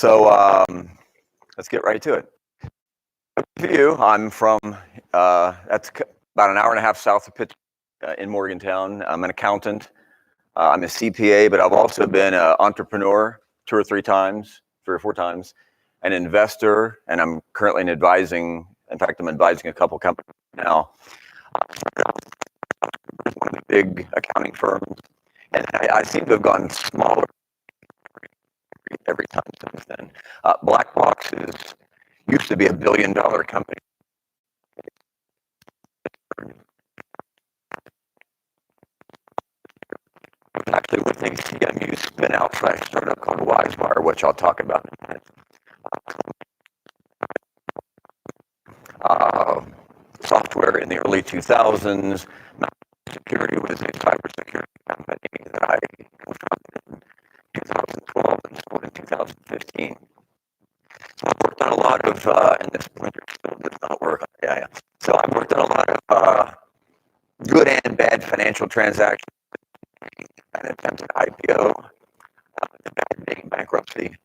So let's get right to it. For you, I'm from, that's about an hour and a half south of Pittsburgh in Morgantown. I'm an accountant. I'm a CPA, but I've also been an entrepreneur two or three or four times, an investor, and I'm currently advising. In fact, I'm advising a couple companies now. One of the big accounting firms, and I seem to have gone smaller every time since then. Black Box used to be $1 billion company. Actually with a CMU spin-out / startup called WiseWire, which I'll talk about in a minute. Software in the early 2000s. Security was a cybersecurity company that I co-founded in 2012 and sold in 2015. So I've worked on a lot of, and this pointer still does not work. Yeah. So I've worked on a lot of good and bad financial transactions, an attempted IPO, the bad being bankruptcy,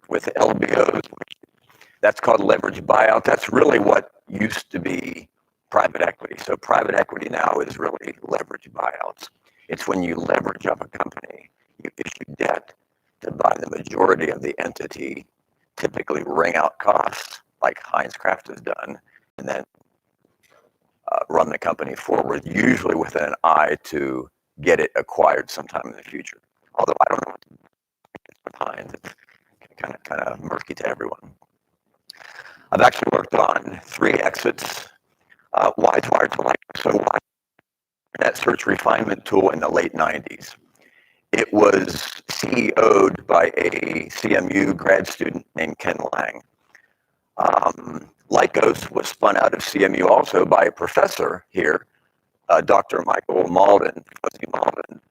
with LBOs, that's called leverage buyout. That's really what used to be private equity. So private equity now is really leverage buyouts. It's when you leverage up a company, you issue debt to buy the majority of the entity, typically wring out costs like Heinz Kraft has done, and then run the company forward, usually with an eye to get it acquired sometime in the future. Although I don't know what's behind, it's kind of murky to everyone. I've actually worked on 3 exits. WiseWire to WiseWire, that search refinement tool in the late 90s. It was CEO'd by a CMU grad student named Ken Lang. Lycos was spun out of CMU also by a professor here, Dr. Michael Malden, Fuzzy Malden,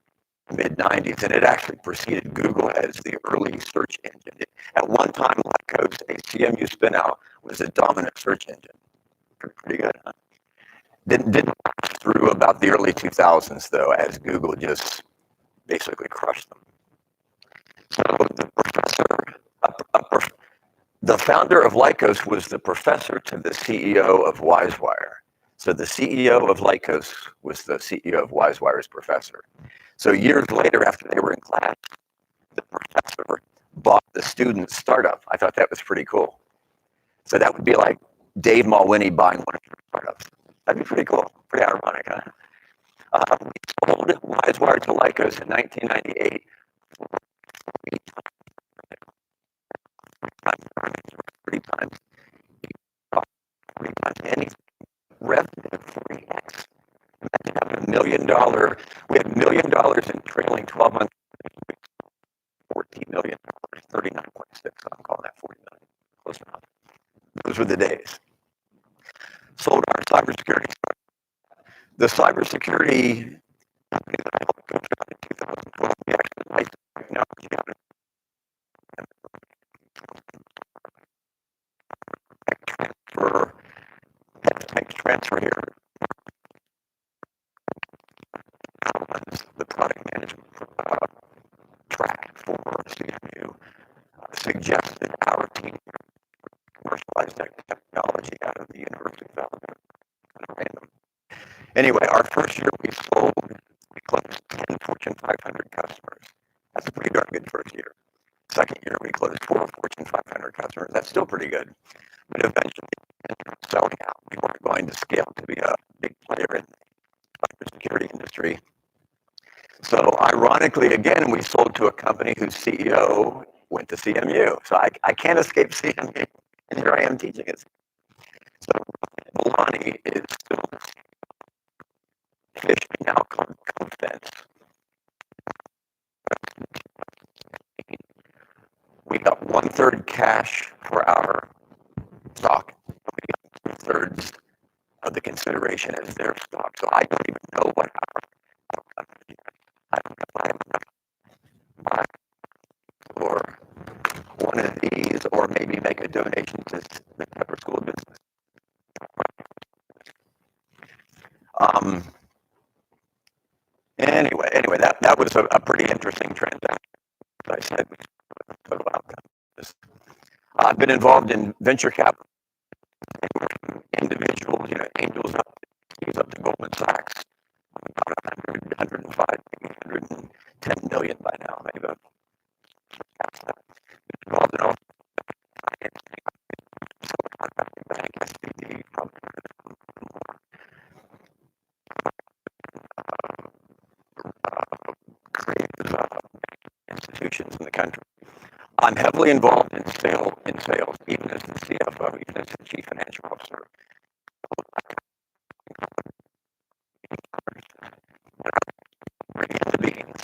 mid-90s, and it actually preceded Google as the early search engine. At one time, Lycos, a CMU spin-out, was a dominant search engine. Pretty good, huh? Didn't last through about the early 2000s, though, as Google just basically crushed them. So the professor, the founder of Lycos was the professor to the CEO of WiseWire. So the CEO of Lycos was the CEO of WiseWire's professor. So years later, after they were in class, the professor bought the student's startup. I thought that was pretty cool. So that would be like Dave Malwini buying one of your startups. That'd be pretty cool. Pretty ironic, huh? We sold WiseWire to Lycos in 1998. 3 times. 3 times anything. Revenue 3x. Imagine having $1 million. We had $1 million in trailing 12 months. $14 million. 39.6. I'm calling that 40 million. Close enough. Those were the days. Sold our cybersecurity. The cybersecurity company that I helped go through in 2012, we actually licensed technology out of tech transfer here. The product management track for CMU suggested our team commercialize that technology out of the University of Alabama. Kind of random. Anyway, our first year we closed 10 Fortune 500 customers. That's a pretty darn good first year. Second year we closed 4 Fortune 500 customers. That's still pretty good. But eventually, selling out, we weren't going to scale to be a big player in the security industry. So ironically, again, we sold to a company whose CEO went to CMU. So I can't escape CMU, and here I am teaching it. So Bolani is still officially now called Compton. We got 1/3 cash for our stock. We got 2/3 of the consideration as their stock. So I don't even know what our I don't know if I have enough or one of these, or maybe make a donation to the Pepper School of Business. Anyway, that was a pretty interesting transaction. As I said, total outcome. I've been involved in venture capital, individuals, angels up to Goldman Sachs, about 105, maybe 110 million by now, maybe. Involved in all bank, SVB, probably creative institutions in the country. I'm heavily involved in sales, even as the CFO, even as the chief financial officer. Bring in the beans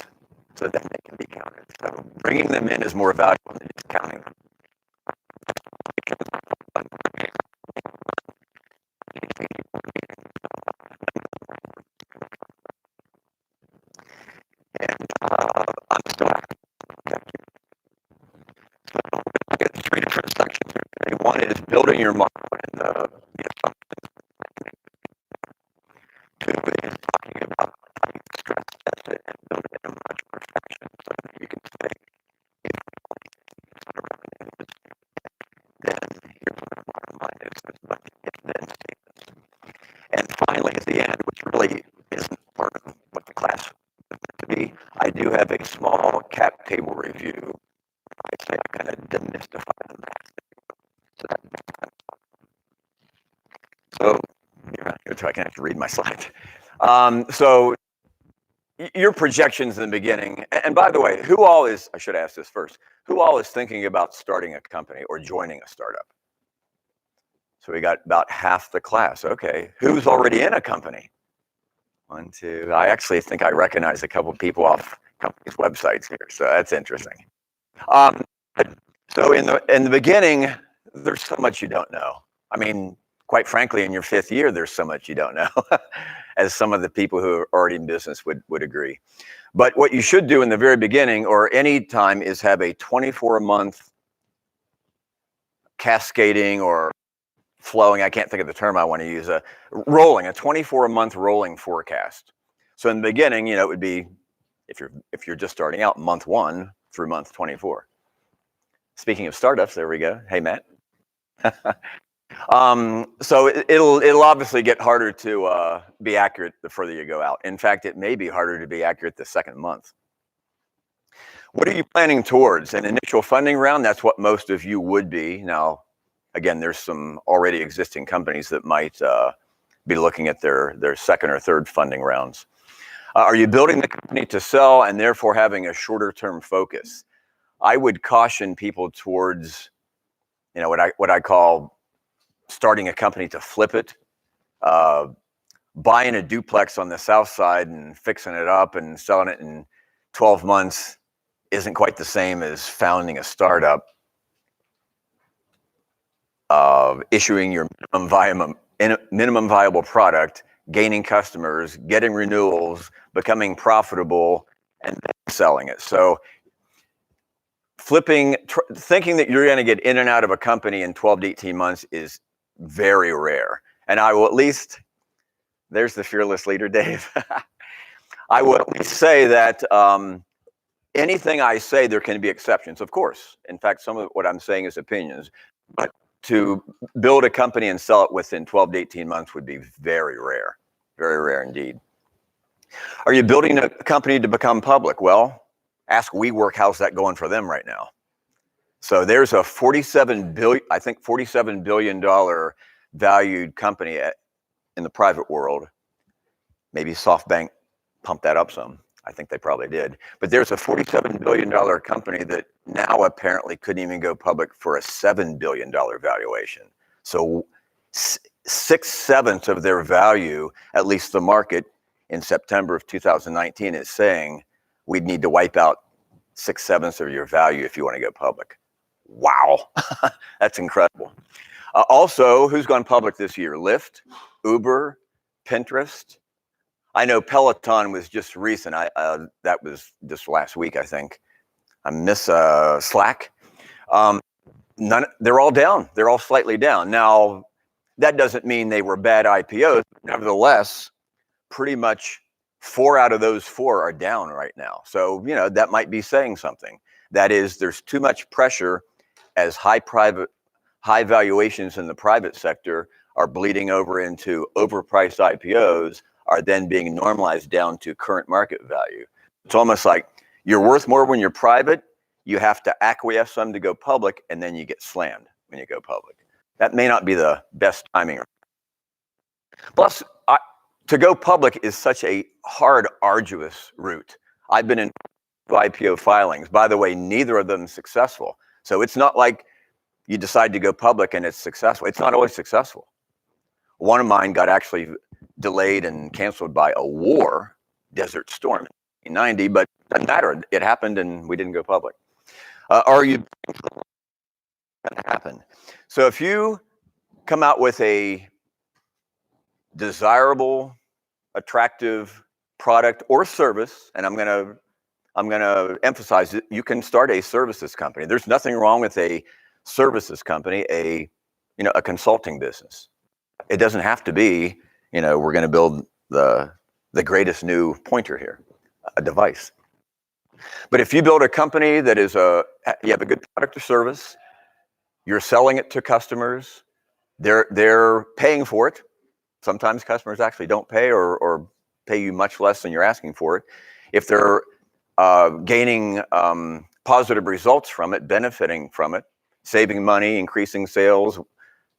so that they can be counted. So bringing them in is more valuable than just counting them. And I'm still active. So I get three different sections here today. One is building your model and the assumptions. Two is talking about how you stress test it and build it in much perfection so that you can say, if revenue is, then here's what our bottom line is, but if then statements. And finally, at the end, which really isn't part of what the class is meant to be, I do have a small cap table review. I say I kind of demystify the math. So I can have to read my slide. So your projections in the beginning, and by the way, who all is, I should ask this first, who all is thinking about starting a company or joining a startup? So we got about half the class. Okay, who's already in a company? One, two, I actually think I recognize a couple of people off companies' websites here, so that's interesting. So in the beginning, there's so much you don't know. I mean, quite frankly, in your fifth year, there's so much you don't know, as some of the people who are already in business would agree. But what you should do in the very beginning or any time is have a 24-month cascading or flowing, I can't think of the term I want to use, a 24-month rolling forecast. So in the beginning, it would be, if you're just starting out, month 1 through month 24. Speaking of startups, there we go. Hey, Matt. So it'll obviously get harder to be accurate the further you go out. In fact, it may be harder to be accurate the second month. What are you planning towards? An initial funding round? That's what most of you would be. Now, again, there's some already existing companies that might be looking at their second or third funding rounds. Are you building the company to sell and therefore having a shorter term focus? I would caution people towards, what I call starting a company to flip it, buying a duplex on the south side and fixing it up and selling it in 12 months isn't quite the same as founding a startup, issuing your minimum viable product, gaining customers, getting renewals, becoming profitable, and then selling it. So thinking that you're going to get in and out of a company in 12 to 18 months is very rare. And I will at least, there's the fearless leader, Dave. I will at least say that anything I say, there can be exceptions, of course. In fact, some of what I'm saying is opinions. But to build a company and sell it within 12 to 18 months would be very rare indeed. Are you building a company to become public? Well, ask WeWork, how's that going for them right now? So there's a $47 billion valued company in the private world. Maybe SoftBank pumped that up some. I think they probably did. But there's a $47 billion company that now apparently couldn't even go public for a $7 billion valuation. So 6/7 of their value, at least the market in September of 2019 is saying we'd need to wipe out 6/7 of your value if you want to go public. Wow, that's incredible. Also, who's gone public this year? Lyft, Uber, Pinterest. I know Peloton was just recent. That was just last week, I think. I miss Slack. They're all down. They're all slightly down. Now, that doesn't mean they were bad IPOs. Nevertheless, pretty much 4 out of those 4 are down right now. So, that might be saying something. That is, there's too much pressure as high valuations in the private sector are bleeding over into overpriced IPOs, are then being normalized down to current market value. It's almost like you're worth more when you're private, you have to acquiesce some to go public, and then you get slammed when you go public. That may not be the best timing. Plus, to go public is such a hard, arduous route. I've been in IPO filings. By the way, neither of them successful. So it's not like you decide to go public and it's successful. It's not always successful. One of mine got actually delayed and canceled by a war, Desert Storm, in 1990, but it doesn't matter. It happened and we didn't go public. Are you going to happen? So if you come out with a desirable, attractive product or service, and I'm going to emphasize it, you can start a services company. There's nothing wrong with a services company, a consulting business. It doesn't have to be, we're going to build the greatest new pointer here, a device. But if you build a company that is you have a good product or service, you're selling it to customers, they're paying for it. Sometimes customers actually don't pay or pay you much less than you're asking for it. If they're gaining positive results from it, benefiting from it, saving money, increasing sales,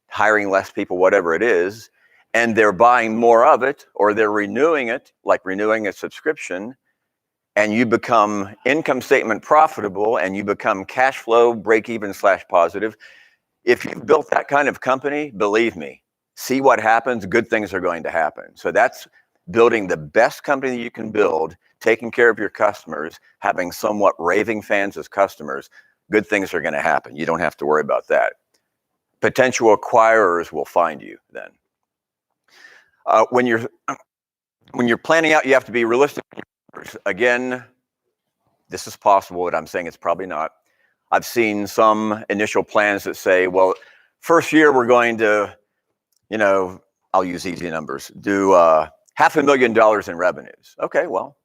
hiring less people, whatever it is, and they're buying more of it, or they're renewing it, like renewing a subscription, and you become income statement profitable and you become cash flow break-even / positive. If you've built that kind of company, believe me, see what happens, good things are going to happen. So that's building the best company that you can build, taking care of your customers, having somewhat raving fans as customers, good things are going to happen. You don't have to worry about that. Potential acquirers will find you then. When you're planning out, you have to be realistic. Again, this is possible, but I'm saying it's probably not. I've seen some initial plans that say, well, first year we're going to, I'll use easy numbers, do $500,000 in revenues. Okay, well,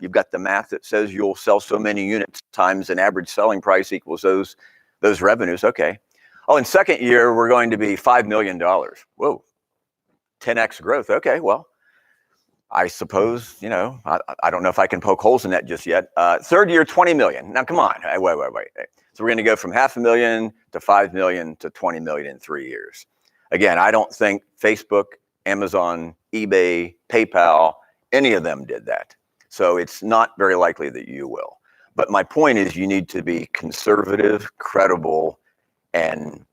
you've got the math that says you'll sell so many units times an average selling price equals those revenues. Okay. Oh, in second year, we're going to be $5 million. Whoa, 10x growth. Okay, well, I suppose, I don't know if I can poke holes in that just yet. Third year, 20 million. Now, come on. Wait. So we're going to go from $500,000 to 5 million to 20 million in 3 years. Again, I don't think Facebook, Amazon, eBay, PayPal, any of them did that. So it's not very likely that you will. But my point is you need to be conservative, credible, and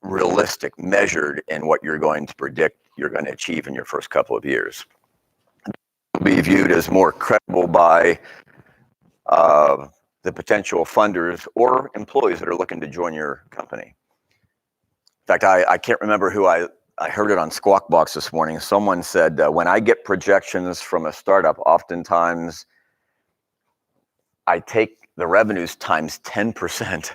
realistic, measured in what you're going to predict you're going to achieve in your first couple of years. Be viewed as more credible by the potential funders or employees that are looking to join your company. In fact, I can't remember who I heard it on Squawk Box this morning. Someone said, when I get projections from a startup, oftentimes I take the revenues times 10%.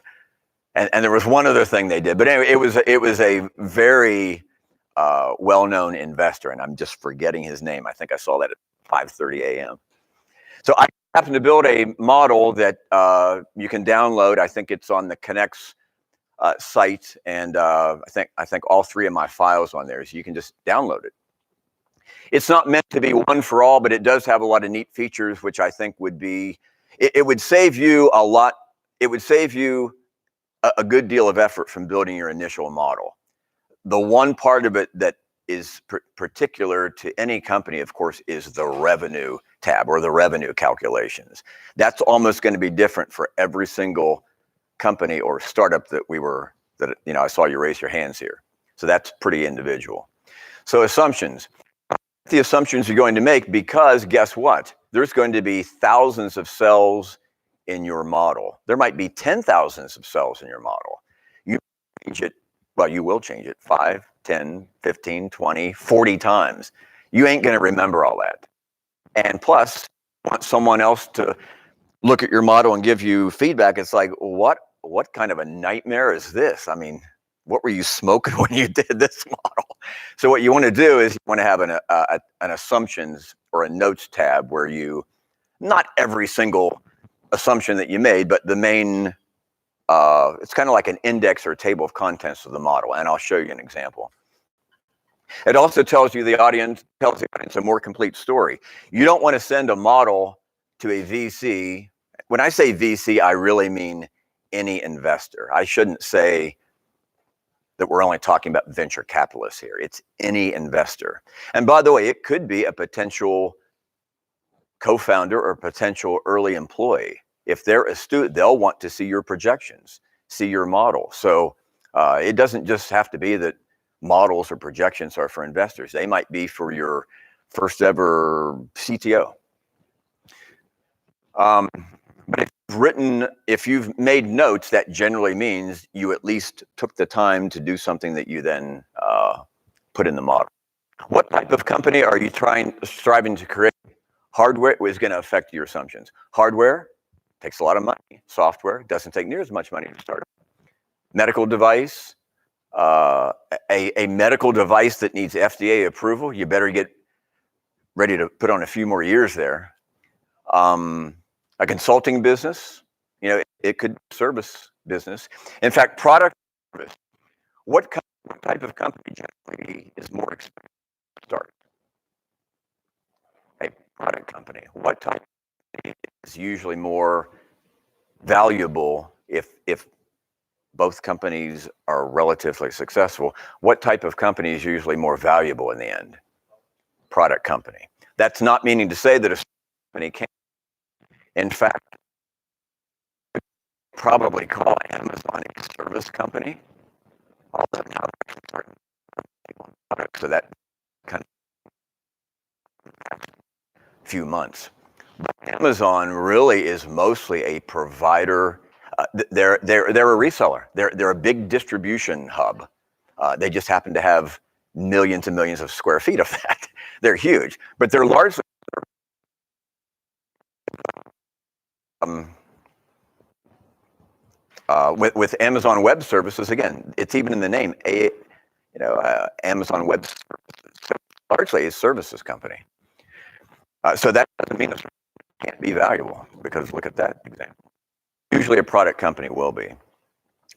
And there was one other thing they did, but anyway, it was a very well-known investor, and I'm just forgetting his name. I think I saw that at 5:30 a.m. So I happen to build a model that you can download. I think it's on the Connect's site, and I think all 3 of my files on there, so you can just download it. It's not meant to be one for all, but it does have a lot of neat features, which I think would be. It would save you a lot. It would save you a good deal of effort from building your initial model. The one part of it that is particular to any company, of course, is the revenue tab or the revenue calculations. That's almost going to be different for every single company or startup that I saw you raise your hands here. So that's pretty individual. So assumptions. The assumptions you're going to make, because guess what? There's going to be thousands of cells in your model. There might be 10,000s of cells in your model. You change it, well, you will change it 5, 10, 15, 20, 40 times. You ain't going to remember all that. And plus, want someone else to look at your model and give you feedback. It's like, what kind of a nightmare is this? I mean, what were you smoking when you did this model? So what you want to do is you want to have an assumptions or a notes tab where not every single assumption that you made, but the main it's kind of like an index or a table of contents of the model, and I'll show you an example. It also tells the audience a more complete story. You don't want to send a model to a VC. When I say VC, I really mean any investor. I shouldn't say that we're only talking about venture capitalists here. It's any investor. And by the way, it could be a potential co-founder or potential early employee. If they're astute, they'll want to see your projections, see your model. So it doesn't just have to be that models or projections are for investors. They might be for your first ever CTO. But if you've made notes, that generally means you at least took the time to do something that you then put in the model. What type of company are you striving to create? Hardware is going to affect your assumptions. Hardware takes a lot of money. Software doesn't take near as much money to start. Medical device, a medical device that needs FDA approval, you better get ready to put on a few more years there. A consulting business, it could be service business. In fact, product service. What type of company generally is more expensive to start? A product company. What type of company is usually more valuable if both companies are relatively successful? What type of company is usually more valuable in the end? Product company. That's not meaning to say that a company can't. In fact, probably call Amazon a service company, although now they're starting products, so that kind of few months. But Amazon really is mostly a provider. They're a reseller. They're a big distribution hub. They just happen to have millions and millions of square feet of that. They're huge, but they're largely with Amazon Web Services. Again, it's even in the name. Amazon Web Services, so largely a services company. So that doesn't mean it can't be valuable, because look at that example. Usually a product company will be.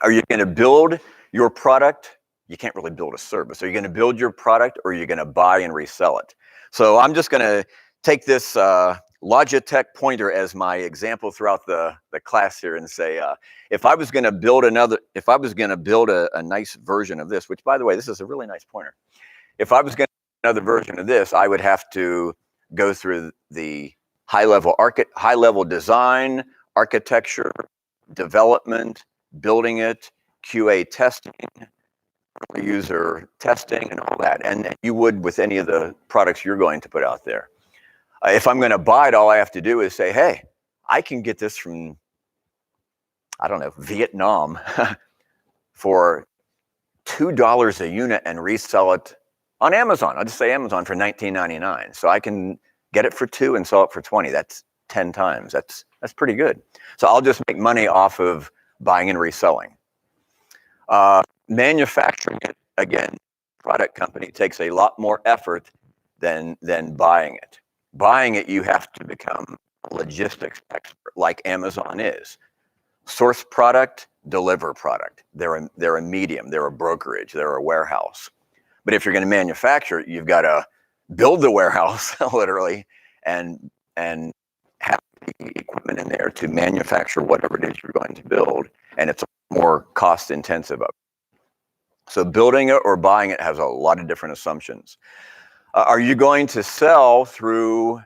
Are you going to build your product? You can't really build a service. Are you going to build your product, or are you going to buy and resell it? So I'm just going to take this Logitech pointer as my example throughout the class here and say, if I was going to build a nice version of this, which by the way, this is a really nice pointer. If I was going to do another version of this, I would have to go through the high-level design, architecture, development, building it, QA testing, user testing, and all that. And you would with any of the products you're going to put out there. If I'm going to buy it, all I have to do is say, hey, I can get this from, I don't know, Vietnam for $2 a unit and resell it on Amazon. I'll just say Amazon for $19.99. So I can get it for $2 and sell it for $20. That's 10 times. That's pretty good. So I'll just make money off of buying and reselling. Manufacturing it, again, product company takes a lot more effort than buying it. Buying it, you have to become a logistics expert like Amazon is. Source product, deliver product. They're a medium, they're a brokerage, they're a warehouse. But if you're going to manufacture it, you've got to build the warehouse literally and have the equipment in there to manufacture whatever it is you're going to build, and it's more cost intensive. So building it or buying it has a lot of different assumptions. Are you going to sell through,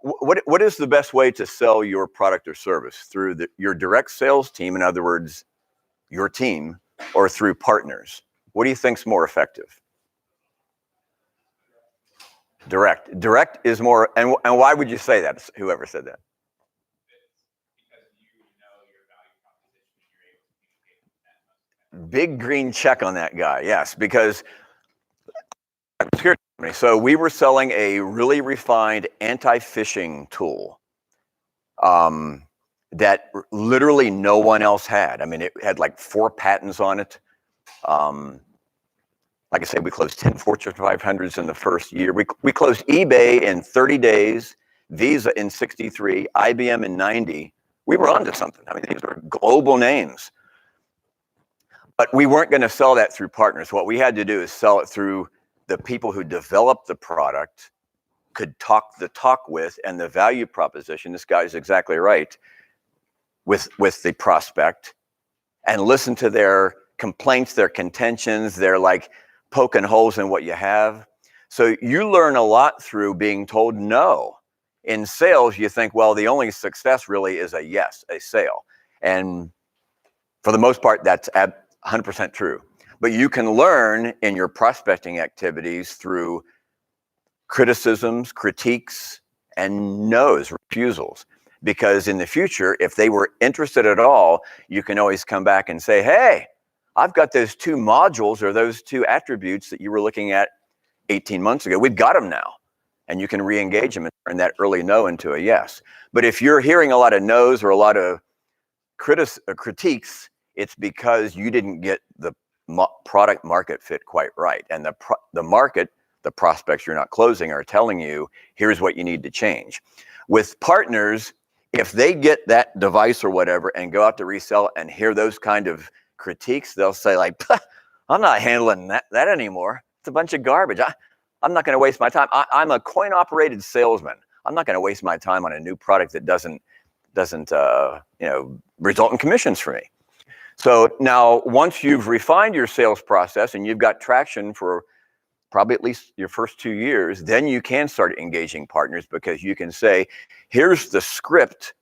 what is the best way to sell your product or service? Through your direct sales team, in other words, your team, or through partners? What do you think's more effective? Direct. Direct is more, and why would you say that, whoever said that? Big green check on that guy, yes, because so we were selling a really refined anti-phishing tool that literally no one else had. I mean, it had like 4 patents on it. Like I said, we closed 10 Fortune 500s in the first year. We closed eBay in 30 days, Visa in 63, IBM in 90. We were onto something. I mean, these are global names. But we weren't going to sell that through partners. What we had to do is sell it through the people who developed the product, could talk the talk with, and the value proposition. This guy is exactly right with the prospect, and listen to their complaints, their contentions, their like poking holes in what you have. So you learn a lot through being told no. In sales, you think, well, the only success really is a yes, a sale. And for the most part, that's 100% true. But you can learn in your prospecting activities through criticisms, critiques, and no's, refusals. Because in the future, if they were interested at all, you can always come back and say, hey, I've got those 2 modules or those 2 attributes that you were looking at 18 months ago. We've got them now. And you can re-engage them and turn that early no into a yes. But if you're hearing a lot of no's or a lot of critiques, it's because you didn't get the product market fit quite right. And the market, the prospects you're not closing, are telling you, here's what you need to change. With partners, if they get that device or whatever and go out to resell it and hear those kind of critiques, they'll say like, I'm not handling that anymore. It's a bunch of garbage. I'm not going to waste my time. I'm a coin-operated salesman. I'm not going to waste my time on a new product that doesn't result in commissions for me. So now, once you've refined your sales process and you've got traction for probably at least your first 2 years, then you can start engaging partners, because you can say, here's the script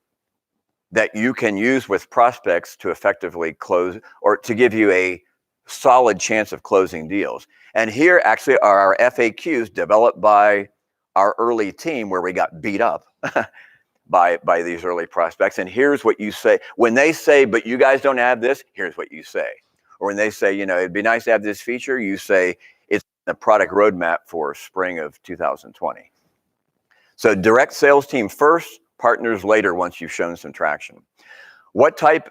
that you can use with prospects to effectively close, or to give you a solid chance of closing deals. And here actually are our FAQs developed by our early team, where we got beat up by these early prospects. And here's what you say. When they say, but you guys don't have this, here's what you say. Or when they say, it'd be nice to have this feature, you say, it's the product roadmap for spring of 2020. So direct sales team first, partners later once you've shown some traction. What of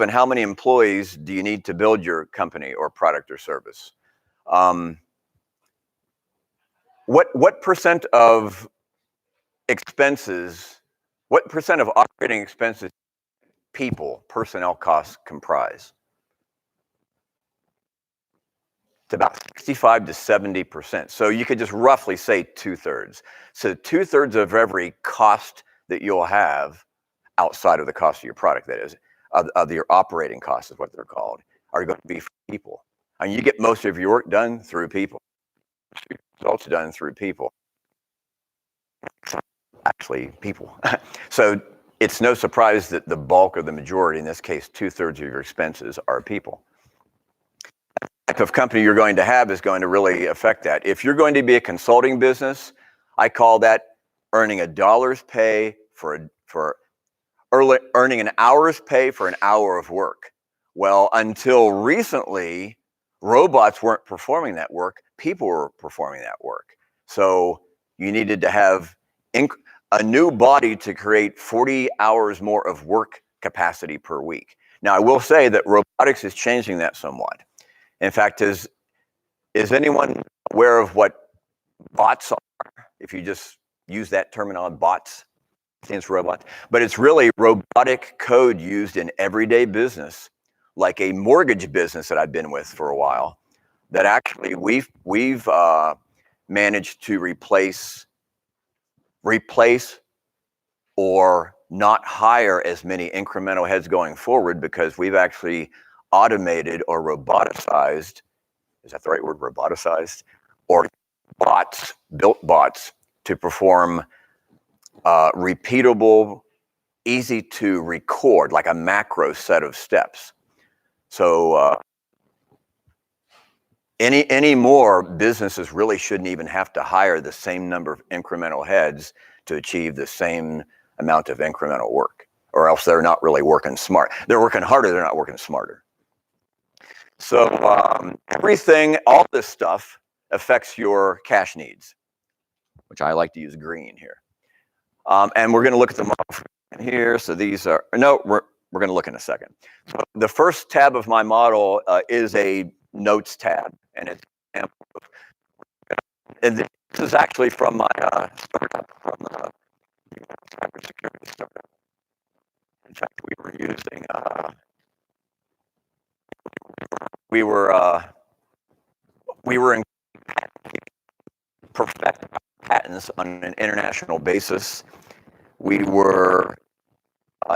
and how many employees do you need to build your company or product or service? What percent of expenses, what percent of operating expenses personnel costs comprise? It's about 65 to 70%. So you could just roughly say 2/3. So 2/3 of every cost that you'll have outside of the cost of your product, that is, of your operating costs is what they're called, are going to be for people. And you get most of your work done through people. Results done through people. Actually, people. So it's no surprise that the bulk of the majority, in this case, 2/3 of your expenses, are people. The type of company you're going to have is going to really affect that. If you're going to be a consulting business, I call that earning a dollar's pay earning an hour's pay for an hour of work. Well, until recently, robots weren't performing that work. People were performing that work. So you needed to have a new body to create 40 hours more of work capacity per week. Now, I will say that robotics is changing that somewhat. In fact, is anyone aware of what bots are? If you just use that terminology, bots, stands for robots. But it's really robotic code used in everyday business, like a mortgage business that I've been with for a while, that actually we've managed to replace or not hire as many incremental heads going forward, because we've actually automated or roboticized, is that the right word, roboticized? Or built bots to perform repeatable, easy to record, like a macro set of steps. So any more businesses really shouldn't even have to hire the same number of incremental heads to achieve the same amount of incremental work, or else they're not really working smart. They're working harder, they're not working smarter. So all this stuff affects your cash needs, which I like to use green here. And we're going to look at the model here. So these are, no, we're going to look in a second. So the first tab of my model is a notes tab, and it's, and this is actually from my startup, from the cybersecurity startup. In fact, we were using We were in perfect patents on an international basis. We were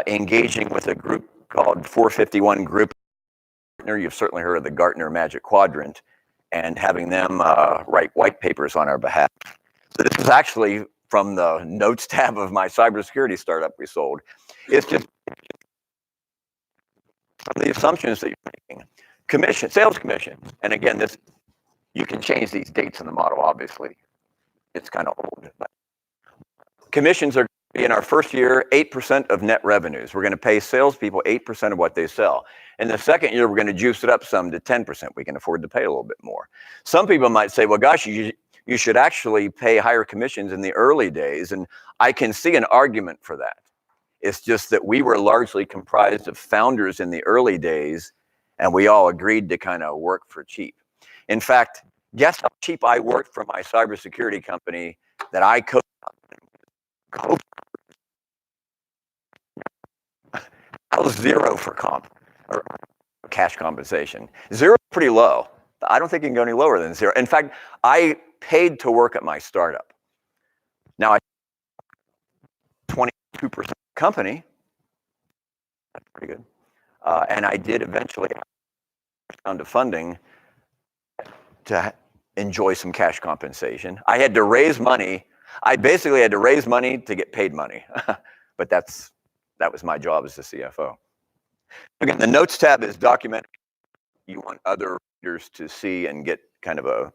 engaging with a group called 451 Group. You've certainly heard of the Gartner Magic Quadrant, and having them write white papers on our behalf. So this is actually from the notes tab of my cybersecurity startup we sold. It's just some of the assumptions that you're making. Commission, sales commission. And again, this you can change these dates in the model, obviously. It's kind of old. But commissions are in our first year, 8% of net revenues. We're going to pay salespeople 8% of what they sell. In the second year, we're going to juice it up some to 10%. We can afford to pay a little bit more. Some people might say, well, gosh, you should actually pay higher commissions in the early days. And I can see an argument for that. It's just that we were largely comprised of founders in the early days, and we all agreed to kind of work for cheap. In fact, guess how cheap I worked for my cybersecurity company that I I was zero for comp, or cash compensation. Zero is pretty low. I don't think you can go any lower than zero. In fact, I paid to work at my startup. Now, I 22% company. That's pretty good. And I did eventually round of funding to enjoy some cash compensation. I had to raise money. I basically had to raise money to get paid money. But that was my job as the CFO. Again, the notes tab is documented. You want other readers to see and get kind of a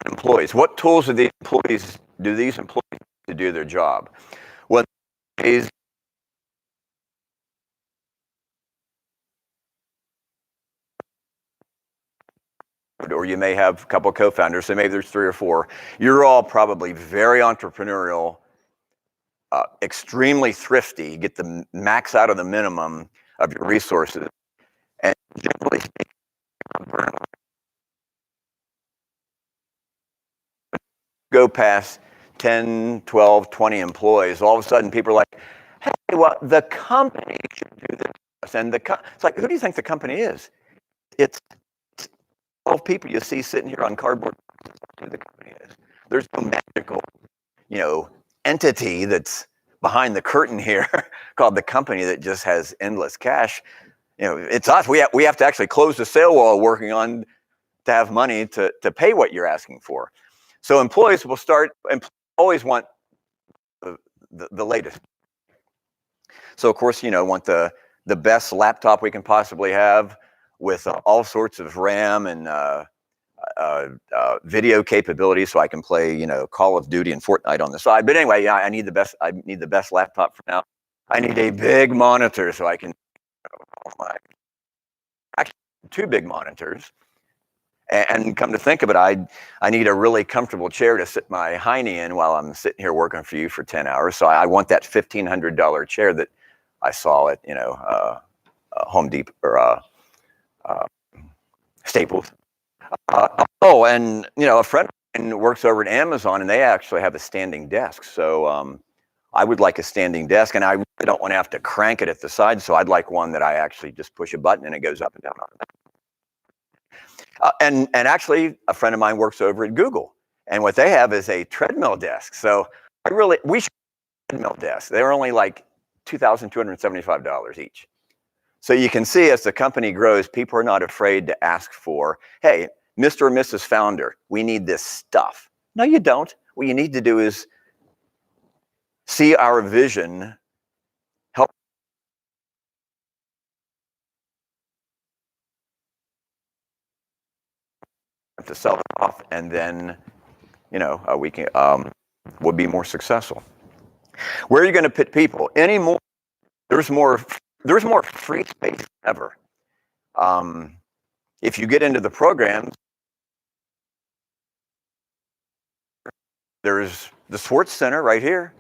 employees. What tools do these employees to do their job? Well, is or you may have a couple of co-founders, so maybe there's 3 or 4. You're all probably very entrepreneurial, extremely thrifty, get the max out of the minimum of your resources, and generally speaking, go past 10, 12, 20 employees, all of a sudden people are like, hey, well, the company should do this. And it's like, who do you think the company is? It's 12 people you see sitting here on cardboard. Who the company is. There's no magical, entity that's behind the curtain here called the company that just has endless cash. It's us. We have to actually close the sale while working on to have money to pay what you're asking for. So employees will always want the latest. So of course, want the best laptop we can possibly have with all sorts of RAM and video capabilities, so I can play, Call of Duty and Fortnite on the side. But anyway, yeah, I need the best laptop for now. I need a big monitor so I can. Actually, 2 big monitors. And come to think of it, I need a really comfortable chair to sit my hiney in while I'm sitting here working for you for 10 hours. So I want that $1,500 chair that I saw at Home Depot or Staples. And a friend of mine works over at Amazon, and they actually have a standing desk. So I would like a standing desk, and I really don't want to have to crank it at the side. So I'd like one that I actually just push a button and it goes up and down. And actually, a friend of mine works over at Google, and what they have is a treadmill desk. So we should have a treadmill desk. They're only like $2,275 each. So you can see as the company grows, people are not afraid to ask for, hey, Mr. or Mrs. Founder, we need this stuff. No, you don't. What you need to do is see our vision, help to sell it off, and then we can we'll be more successful. Where are you going to put people? There's more free space than ever. If you get into the programs, there's the sports center right here.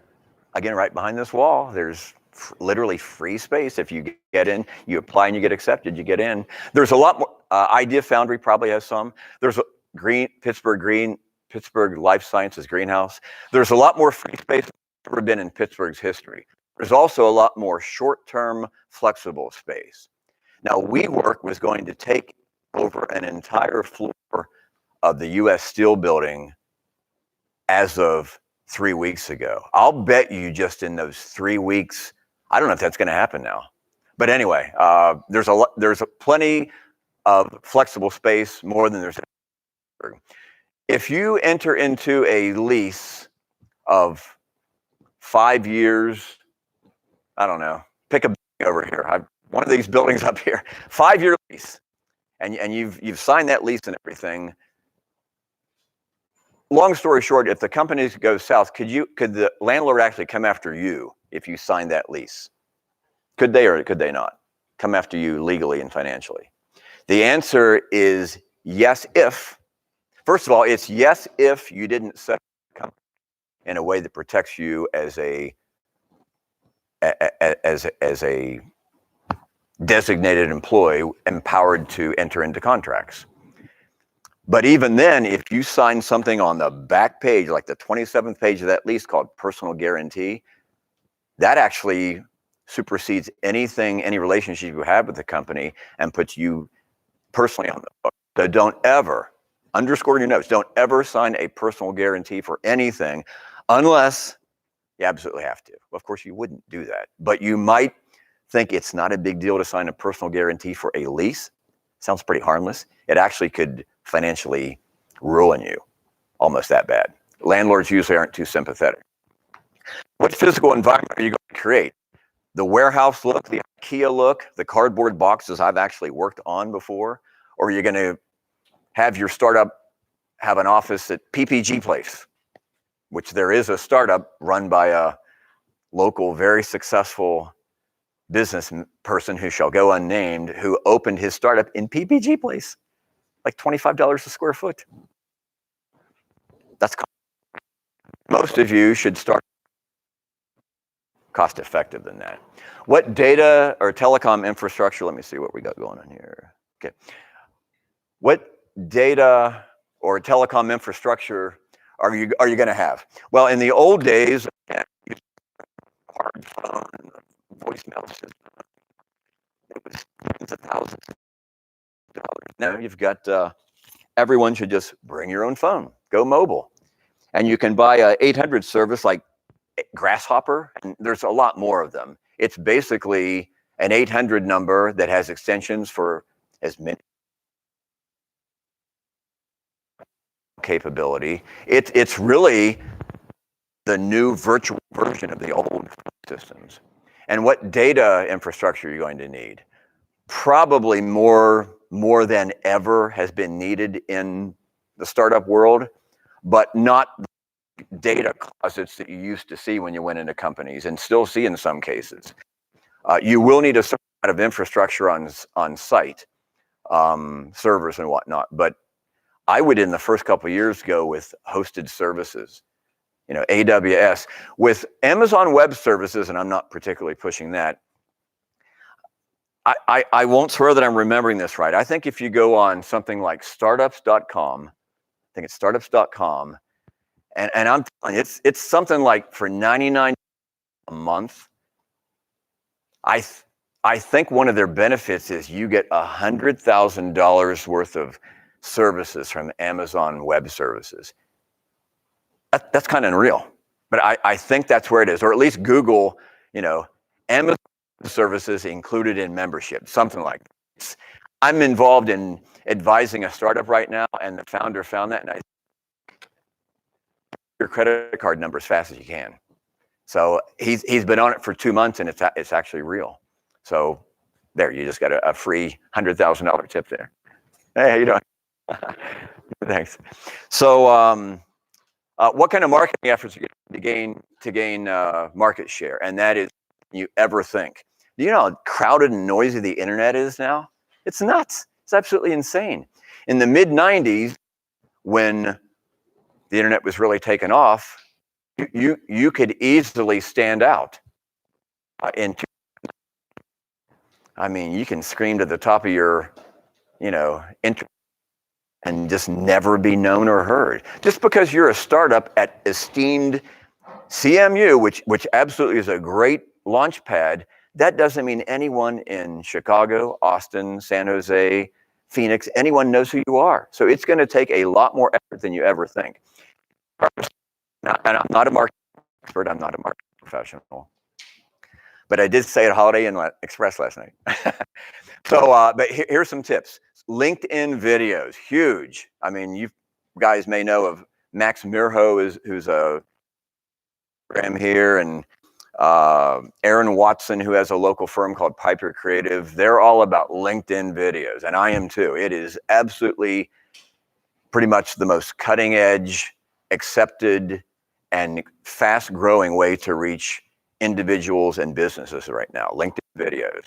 Again, right behind this wall, there's literally free space. If you get in, you apply and you get accepted, you get in. There's a lot more. Idea Foundry probably has some. There's a Pittsburgh Life Sciences Greenhouse. There's a lot more free space than ever been in Pittsburgh's history. There's also a lot more short-term flexible space. Now, WeWork was going to take over an entire floor of the US Steel building as of 3 weeks ago. I'll bet you just in those 3 weeks, I don't know if that's going to happen now. But anyway, there's plenty of flexible space, more than there's. If you enter into a lease of 5 years, I don't know, pick a building over here. One of these buildings up here, 5-year lease, and you've signed that lease and everything. Long story short, if the company goes south, could the landlord actually come after you if you signed that lease? Could they or could they not come after you legally and financially? The answer is yes if. First of all, it's yes if you didn't set up the company in a way that protects you as a designated employee empowered to enter into contracts. But even then, if you sign something on the back page, like the 27th page of that lease called personal guarantee, that actually supersedes any relationship you have with the company and puts you personally on the hook. So don't ever, underscore in your notes, don't ever sign a personal guarantee for anything unless you absolutely have to. Well, of course, you wouldn't do that, but you might think it's not a big deal to sign a personal guarantee for a lease. Sounds pretty harmless. It actually could financially ruin you, almost that bad. Landlords usually aren't too sympathetic. What physical environment are you going to create? The warehouse look, the IKEA look, the cardboard boxes I've actually worked on before? Or are you going to have your startup have an office at PPG Place, which there is a startup run by a local, very successful business person who shall go unnamed, who opened his startup in PPG Place, like $25 a square foot. That's most of you should start cost effective than that. What data or telecom infrastructure, let me see what we got going on here. Okay. What data or telecom infrastructure are you going to have? Well, in the old days, hard phone, voicemail system, it was tens of thousands of dollars. Now you've got, everyone should just bring your own phone, go mobile. And you can buy a 800 service like Grasshopper, and there's a lot more of them. It's basically an 800 number that has extensions for as many capability. It's really the new virtual version of the old systems. And what data infrastructure are you going to need? Probably more than ever has been needed in the startup world, but not data closets that you used to see when you went into companies and still see in some cases. You will need a certain amount of infrastructure on site, servers and whatnot, but I would in the first couple of years go with hosted services, AWS. With Amazon Web Services, and I'm not particularly pushing that, I won't swear that I'm remembering this right. I think if you go on something like startups.com, I think it's startups.com, and I'm telling you, it's something like for $99 a month. I think one of their benefits is you get $100,000 worth of services from Amazon Web Services. That's kind of unreal, but I think that's where it is, or at least Google, Amazon services included in membership, something like that. I'm involved in advising a startup right now, and the founder found that, and I your credit card number as fast as you can. So he's been on it for 2 months, and it's actually real. So there, you just got a free $100,000 tip there. Hey, how you doing? Thanks. So what kind of marketing efforts are you going to gain market share? And that is, you ever think. Do you know how crowded and noisy the internet is now? It's nuts. It's absolutely insane. In the mid-90s, when the internet was really taken off, you could easily stand out. I mean, you can scream to the top of your, internet and just never be known or heard. Just because you're a startup at esteemed CMU, which absolutely is a great launch pad, that doesn't mean anyone in Chicago, Austin, San Jose, Phoenix, anyone knows who you are. So it's going to take a lot more effort than you ever think. And I'm not a marketing expert. I'm not a marketing professional. But I did say at Holiday Inn Express last night. So, but here's some tips. LinkedIn videos, huge. I mean, you guys may know of Max Mirho, who's a program here, and Aaron Watson, who has a local firm called Piper Creative. They're all about LinkedIn videos, and I am too. It is absolutely pretty much the most cutting edge, accepted, and fast growing way to reach individuals and businesses right now. LinkedIn videos.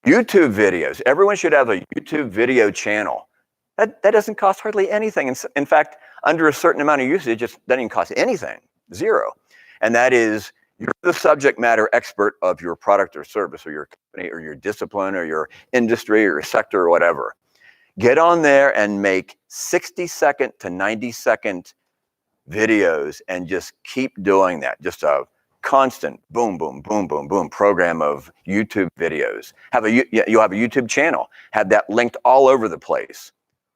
YouTube videos. Everyone should have a YouTube video channel. That doesn't cost hardly anything. In fact, under a certain amount of usage, it doesn't even cost anything, zero. And that is, you're the subject matter expert of your product or service or your company or your discipline or your industry or your sector or whatever. Get on there and make 60-second to 90-second videos and just keep doing that. Just a constant boom, boom, boom, boom, boom program of YouTube videos. You'll have a YouTube channel. Have that linked all over the place.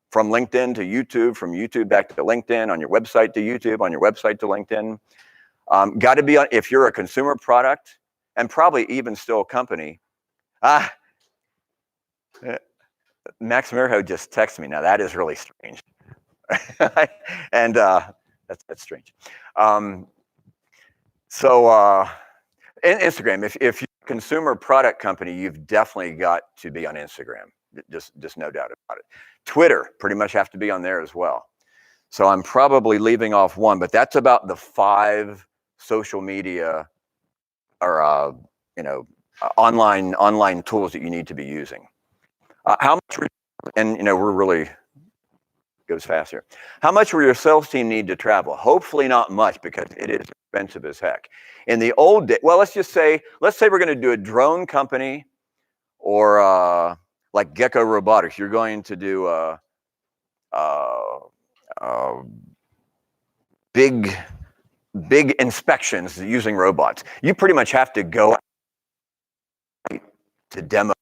From LinkedIn to YouTube, from YouTube back to LinkedIn, on your website to YouTube, on your website to LinkedIn. Got to be on, if you're a consumer product, and probably even still a company. Max Mirho just texted me. Now that is really strange. And that's strange. So Instagram, if you're a consumer product company, you've definitely got to be on Instagram. Just no doubt about it. Twitter, pretty much have to be on there as well. So I'm probably leaving off one, but that's about the 5 social media or online tools that you need to be using. How much, and we're really goes fast here. How much will your sales team need to travel? Hopefully not much, because it is expensive as heck. In the old day, well, let's say we're going to do a drone company, or like Gecko Robotics. You're going to do big inspections using robots. You pretty much have to go to demo.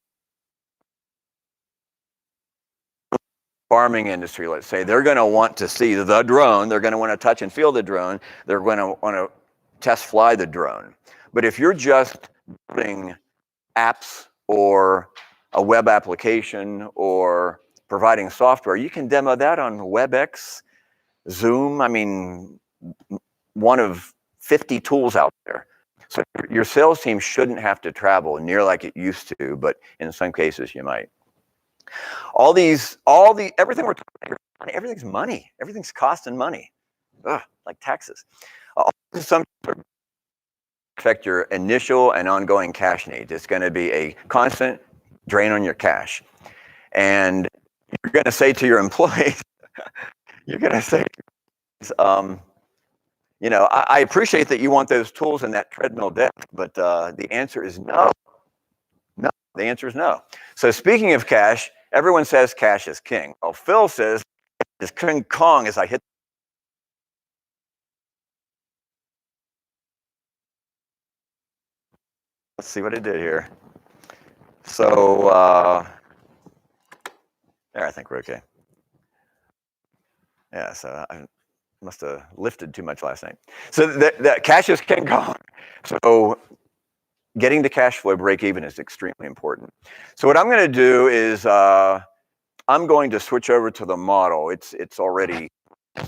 Farming industry, let's say, they're going to want to see the drone. They're going to want to touch and feel the drone. They're going to want to test fly the drone. But if you're just building apps or a web application or providing software, you can demo that on WebEx, Zoom. I mean, one of 50 tools out there. So your sales team shouldn't have to travel near like it used to, but in some cases you might. Everything we're talking about, everything's money. Everything's costing money. Ugh, like taxes. Some affect your initial and ongoing cash needs. It's going to be a constant drain on your cash. And you're going to say to your employees, I appreciate that you want those tools in that treadmill desk, but the answer is no. No, the answer is no. So speaking of cash, everyone says cash is king. Well, Phil says it's King Kong as I hit. Let's see what I did here. So there, I think we're okay. Yeah, so I must have lifted too much last night. So the cash is King Kong. So getting to cash flow break even is extremely important. So what I'm going to do is I'm going to switch over to the model. It's already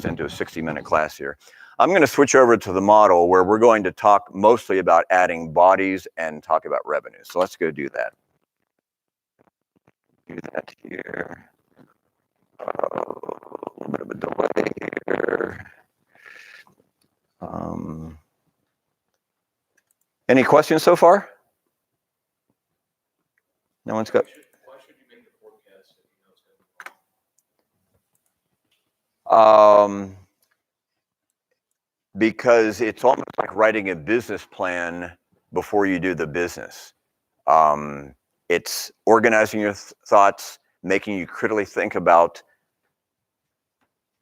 into a 60-minute class here. I'm going to switch over to the model where we're going to talk mostly about adding bodies and talk about revenue. So let's go do that. Do that here. A little bit of a delay here. Any questions so far? No one's got. Why should you make the forecast if you know it's going to be? Because it's almost like writing a business plan before you do the business. It's organizing your thoughts, making you critically think about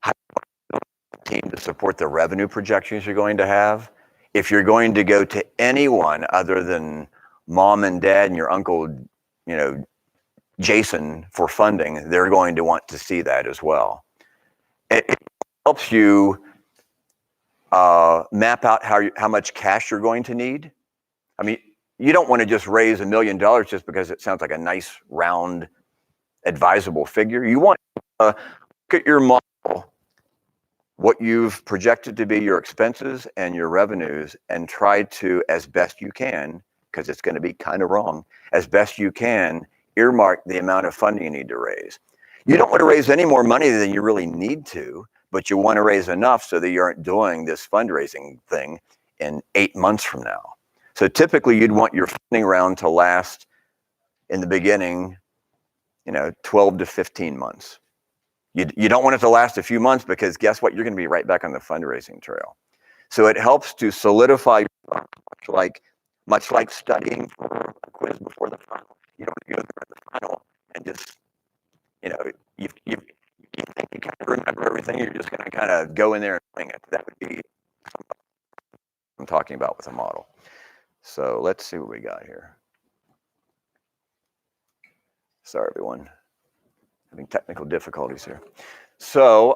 how you want the team to support the revenue projections you're going to have. If you're going to go to anyone other than mom and dad and your uncle, Jason, for funding, they're going to want to see that as well. It helps you map out how much cash you're going to need. I mean, you don't want to just raise $1 million just because it sounds like a nice, round, advisable figure. You want to look at your model, what you've projected to be your expenses and your revenues, and try to, as best you can, because it's going to be kind of wrong, as best you can, earmark the amount of funding you need to raise. You don't want to raise any more money than you really need to, but you want to raise enough so that you aren't doing this fundraising thing in 8 months from now. So typically you'd want your funding round to last in the beginning, 12 to 15 months. You don't want it to last a few months because guess what? You're going to be right back on the fundraising trail. So it helps to solidify, much like studying for a quiz before the final. You don't want to go through the final and just, you think you kind of remember everything. You're just going to kind of go in there and wing it. That would be what I'm talking about with a model. So let's see what we got here. Sorry, everyone. Having technical difficulties here. So,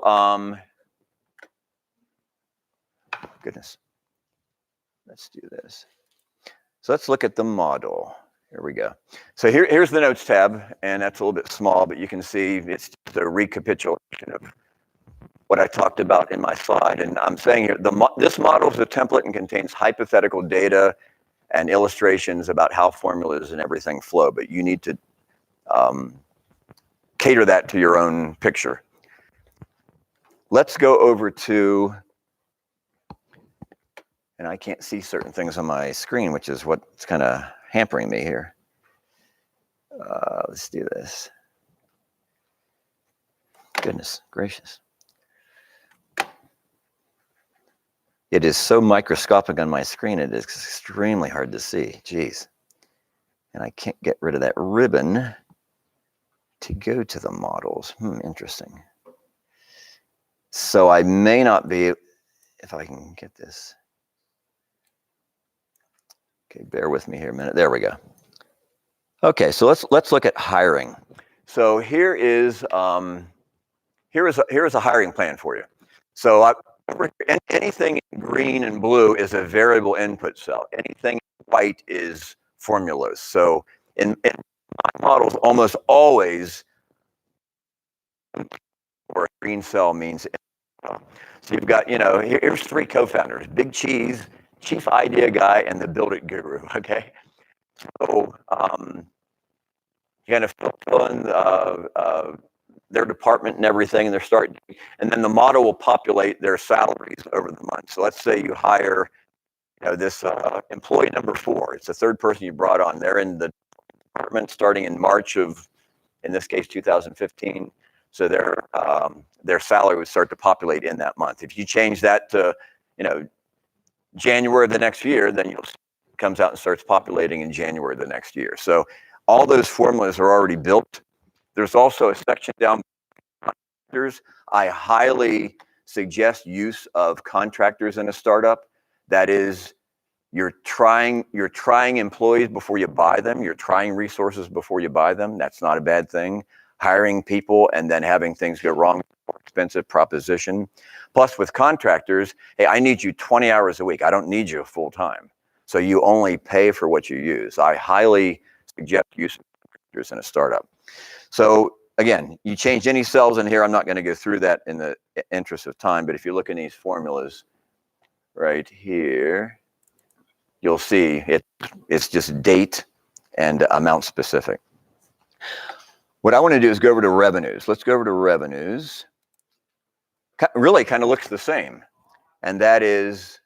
goodness. Let's do this. So let's look at the model. Here we go. So here's the notes tab, and that's a little bit small, but you can see it's just a recapitulation of what I talked about in my slide. And I'm saying here, this model is a template and contains hypothetical data and illustrations about how formulas and everything flow, but you need to cater that to your own picture. Let's go over to, and I can't see certain things on my screen, which is what's kind of hampering me here. Let's do this. Goodness gracious. It is so microscopic on my screen, it is extremely hard to see. Jeez. And I can't get rid of that ribbon to go to the models. Interesting. So I may not be, if I can get this. Okay, bear with me here a minute. There we go. Okay, so let's look at hiring. So here is a hiring plan for you. So anything in green and blue is a variable input cell. Anything white is formulas. So in my models, almost always, or a green cell means. So you've got, here's 3 co-founders: Big Cheese, Chief Idea Guy, and the Build It Guru. Okay, so you're going to fill in their department and everything, and and then the model will populate their salaries over the month. So let's say you hire, this employee number 4. It's the 3rd person you brought on. They're in the department starting in March of, in this case, 2015. So their salary would start to populate in that month. If you change that to, January of the next year, then it comes out and starts populating in January of the next year. So all those formulas are already built. There's also a section down contractors. I highly suggest use of contractors in a startup. That is, you're trying employees before you buy them. You're trying resources before you buy them. That's not a bad thing. Hiring people and then having things go wrong, more expensive proposition. Plus with contractors, hey, I need you 20 hours a week. I don't need you full time. So you only pay for what you use. I highly suggest use of contractors in a startup. So again, you change any cells in here. I'm not going to go through that in the interest of time, but if you look in these formulas right here, you'll see it's just date and amount specific. What I want to do is go over to revenues. Let's go over to revenues. Really kind of looks the same. And that is,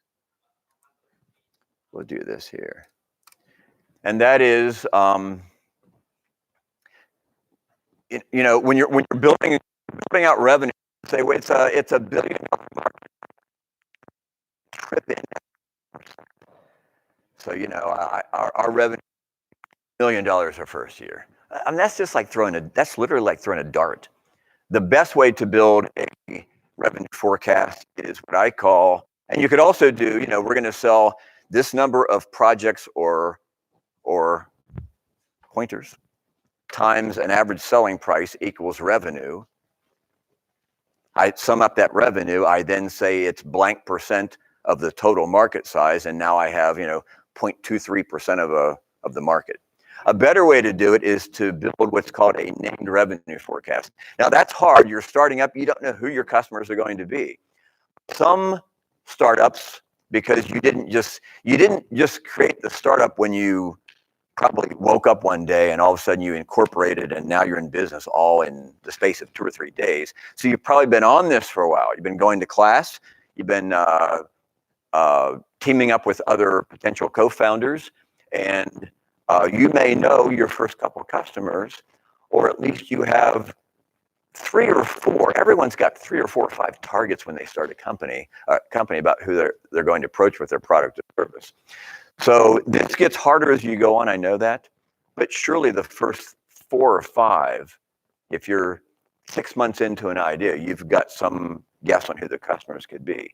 we'll do this here. And that is, when you're building out revenue, say it's a $1 billion market. Trip in. So our revenue $1 million our first year. That's just like that's literally like throwing a dart. The best way to build a revenue forecast is what I call, and you could also do, we're going to sell this number of projects or or pointers, times an average selling price equals revenue. I sum up that revenue. I then say it's blank percent of the total market size, and now I have 0.23% of the market. A better way to do it is to build what's called a named revenue forecast. Now that's hard. You're starting up. You don't know who your customers are going to be. Some startups, because you didn't just create the startup when you probably woke up one day and all of a sudden you incorporated and now you're in business all in the space of 2 or 3 days. So you've probably been on this for a while. You've been going to class. You've been teaming up with other potential co-founders, and you may know your first couple of customers, or at least you have 3 or 4. Everyone's got 3 or 4 or 5 targets when they start a company about who they're going to approach with their product or service. So this gets harder as you go on, I know that, but surely the first 4 or 5, if you're 6 months into an idea, you've got some guess on who the customers could be.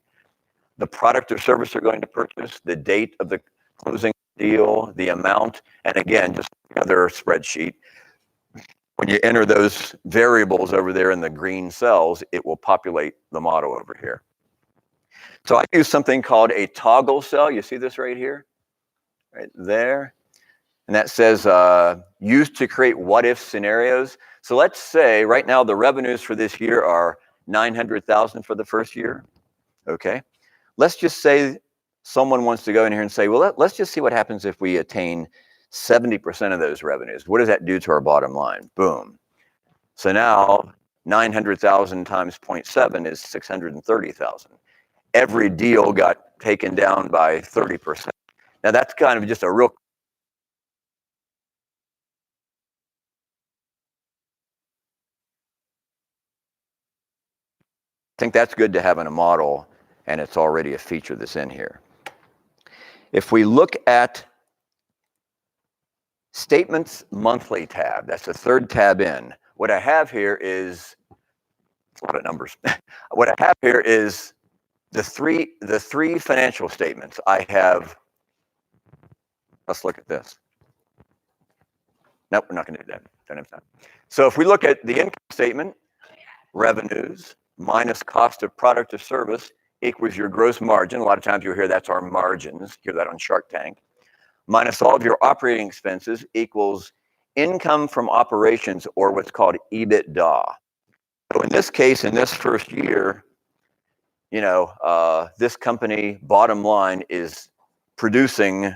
The product or service they're going to purchase, the date of the closing deal, the amount, and again, just another spreadsheet. When you enter those variables over there in the green cells, it will populate the model over here. So I use something called a toggle cell. You see this right here? Right there. And that says used to create what-if scenarios. So let's say right now the revenues for this year are $900,000 for the first year. Okay. Let's just say someone wants to go in here and say, well, let's just see what happens if we attain 70% of those revenues. What does that do to our bottom line? Boom. So now 900,000 times 0.7 is 630,000. Every deal got taken down by 30%. Now that's kind of just a real. I think that's good to have in a model, and it's already a feature that's in here. If we look at Statements Monthly tab, that's the 3rd tab in. What I have here is, it's a lot of numbers. What I have here is the three financial statements. I have, let's look at this. Nope, we're not gonna do that, don't have time. So if we look at the income statement, revenues minus cost of product or service equals your gross margin. A lot of times you'll hear that's our margins. Hear that on Shark Tank. Minus all of your operating expenses equals income from operations, or what's called EBITDA. So in this case, in this first year, this company bottom line is producing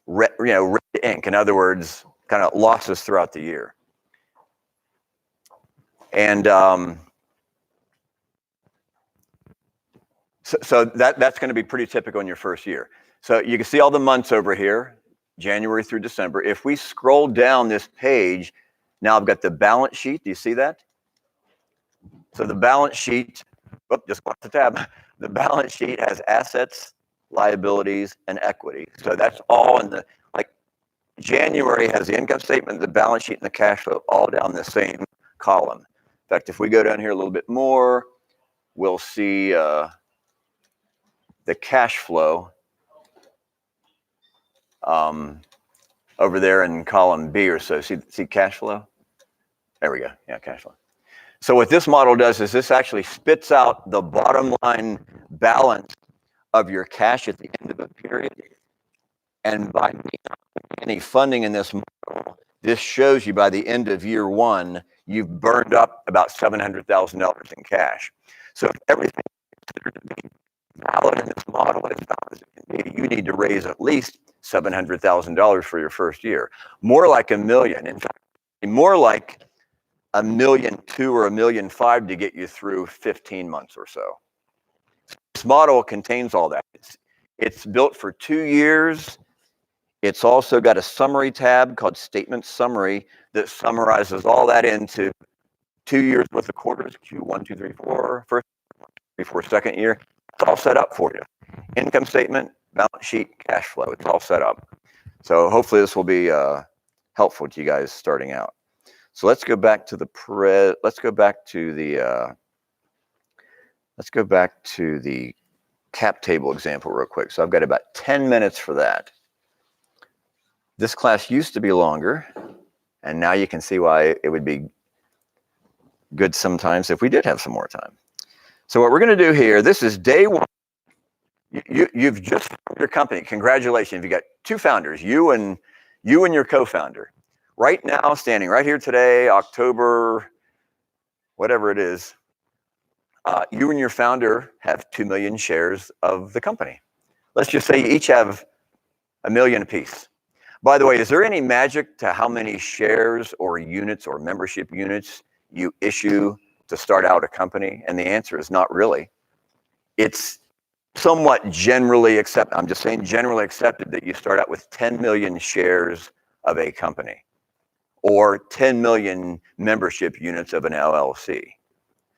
red ink. In other words, kind of losses throughout the year. And so that's going to be pretty typical in your first year. So you can see all the months over here, January through December. If we scroll down this page, now I've got the balance sheet. Do you see that? So the balance sheet, just go off the tab. The balance sheet has assets, liabilities, and equity. So that's all in the, like, January has the income statement, the balance sheet, and the cash flow all down the same column. In fact, if we go down here a little bit more, we'll see the cash flow over there in column B or so. See cash flow? There we go. Yeah, cash flow. So what this model does is this actually spits out the bottom line balance of your cash at the end of a period. And by any funding in this model, this shows you by the end of year 1, you've burned up about $700,000 in cash. So if everything is considered to be valid in this model, as valid as it can be, you need to raise at least $700,000 for your first year. More like $1 million. In fact, more like $1.2 million or $1.5 million to get you through 15 months or so. This model contains all that. It's built for 2 years. It's also got a summary tab called Statement Summary that summarizes all that into 2 years worth of quarters, Q1, 2, 3, 4, first, 3, 4, second year. It's all set up for you. Income statement, balance sheet, cash flow. It's all set up. So hopefully this will be helpful to you guys starting out. So let's go back to the cap table example real quick. So I've got about 10 minutes for that. This class used to be longer, and now you can see why it would be good sometimes if we did have some more time. So what we're going to do here, this is day one. You've just founded your company. Congratulations. You got two founders, you and your co-founder. Right now, standing right here today, October, whatever it is, you and your founder have 2 million shares of the company. Let's just say you each have 1 million apiece. By the way, is there any magic to how many shares or units or membership units you issue to start out a company? And the answer is not really. It's somewhat generally accepted. I'm just saying generally accepted that you start out with 10 million shares of a company or 10 million membership units of an LLC.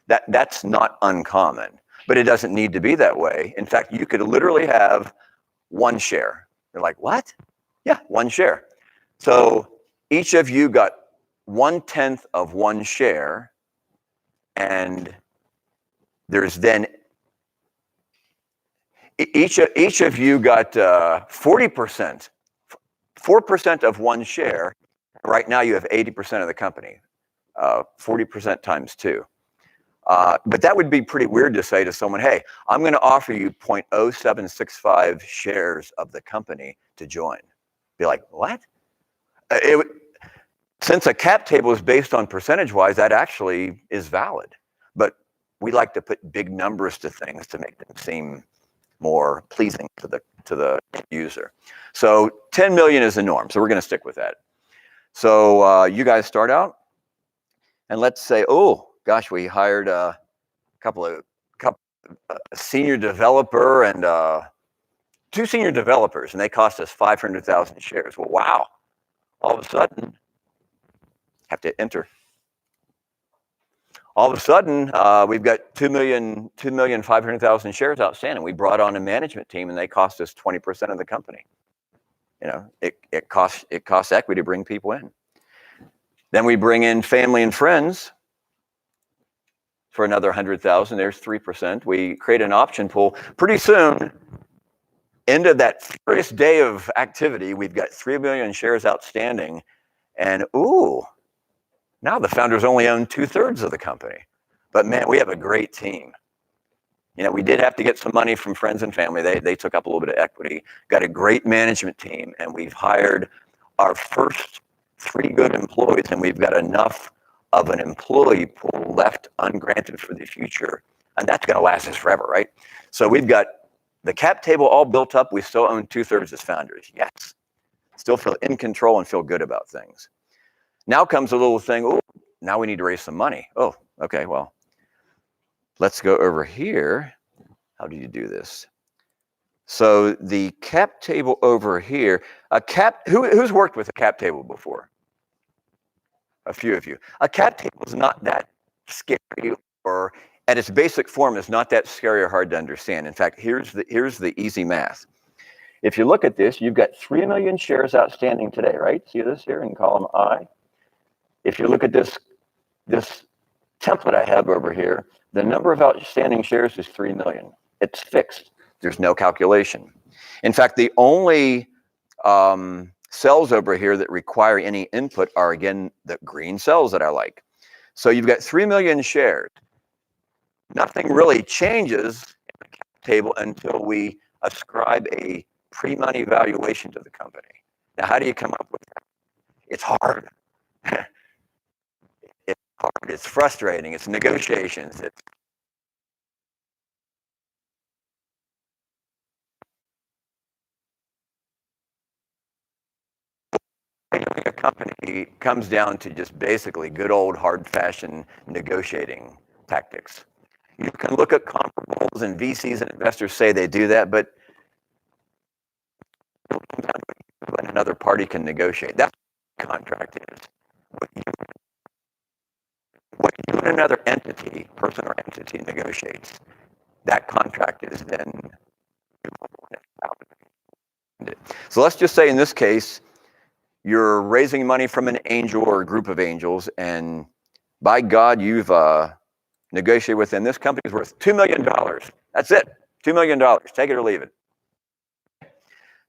That's not uncommon, but it doesn't need to be that way. In fact, you could literally have one share. You're like, what? Yeah, one share. So each of you got 1/10 of one share, and there's then each of you got 40%, 4% of one share. Right now you have 80% of the company, 40% times 2. But that would be pretty weird to say to someone, hey, I'm going to offer you 0.0765 shares of the company to join. Be like, what? Since a cap table is based on percentage-wise, that actually is valid. But we like to put big numbers to things to make them seem more pleasing to the user. So 10 million is the norm, so we're going to stick with that. So you guys start out, and let's say, oh gosh, we hired a senior developer and 2 senior developers, and they cost us 500,000 shares. Well, wow! All of a sudden, have to enter. All of a sudden, we've got 2,500,000 shares outstanding. We brought on a management team, and they cost us 20% of the company. You know, it costs equity to bring people in. Then we bring in family and friends for another 100,000. There's 3%. We create an option pool. Pretty soon, end of that first day of activity, we've got 3 million shares outstanding, and ooh, now the founders only own 2/3 of the company. But man, we have a great team. You know, we did have to get some money from friends and family. They took up a little bit of equity. Got a great management team, and we've hired our first 3 good employees, and we've got enough of an employee pool left ungranted for the future, and that's going to last us forever, right? So we've got the cap table all built up. We still own 2/3 as founders. Yes, still feel in control and feel good about things. Now comes a little thing. Oh, now we need to raise some money. Oh, okay. Well, let's go over here. How do you do this? So the cap table over here. Who's worked with a cap table before? A few of you. A cap table is not that scary, or at its basic form is not that scary or hard to understand. In fact, here's the easy math. If you look at this, you've got 3 million shares outstanding today, right? See this here in column I? If you look at this template I have over here, the number of outstanding shares is 3 million. It's fixed. There's no calculation. In fact, the only cells over here that require any input are, again, the green cells that I like. So you've got 3 million shares. Nothing really changes in the cap table until we ascribe a pre-money valuation to the company. Now, how do you come up with that? It's hard. It's hard. It's frustrating. It's negotiations. It's a company comes down to just basically good old hard-fashioned negotiating tactics. You can look at comparables, and VCs and investors say they do that, but when another party can negotiate, that's what contract is. What you and another entity, person or entity, negotiates, that contract is then. So let's just say in this case, you're raising money from an angel or a group of angels, and by God, you've negotiated with them. This company's worth $2 million. That's it, $2 million. Take it or leave it.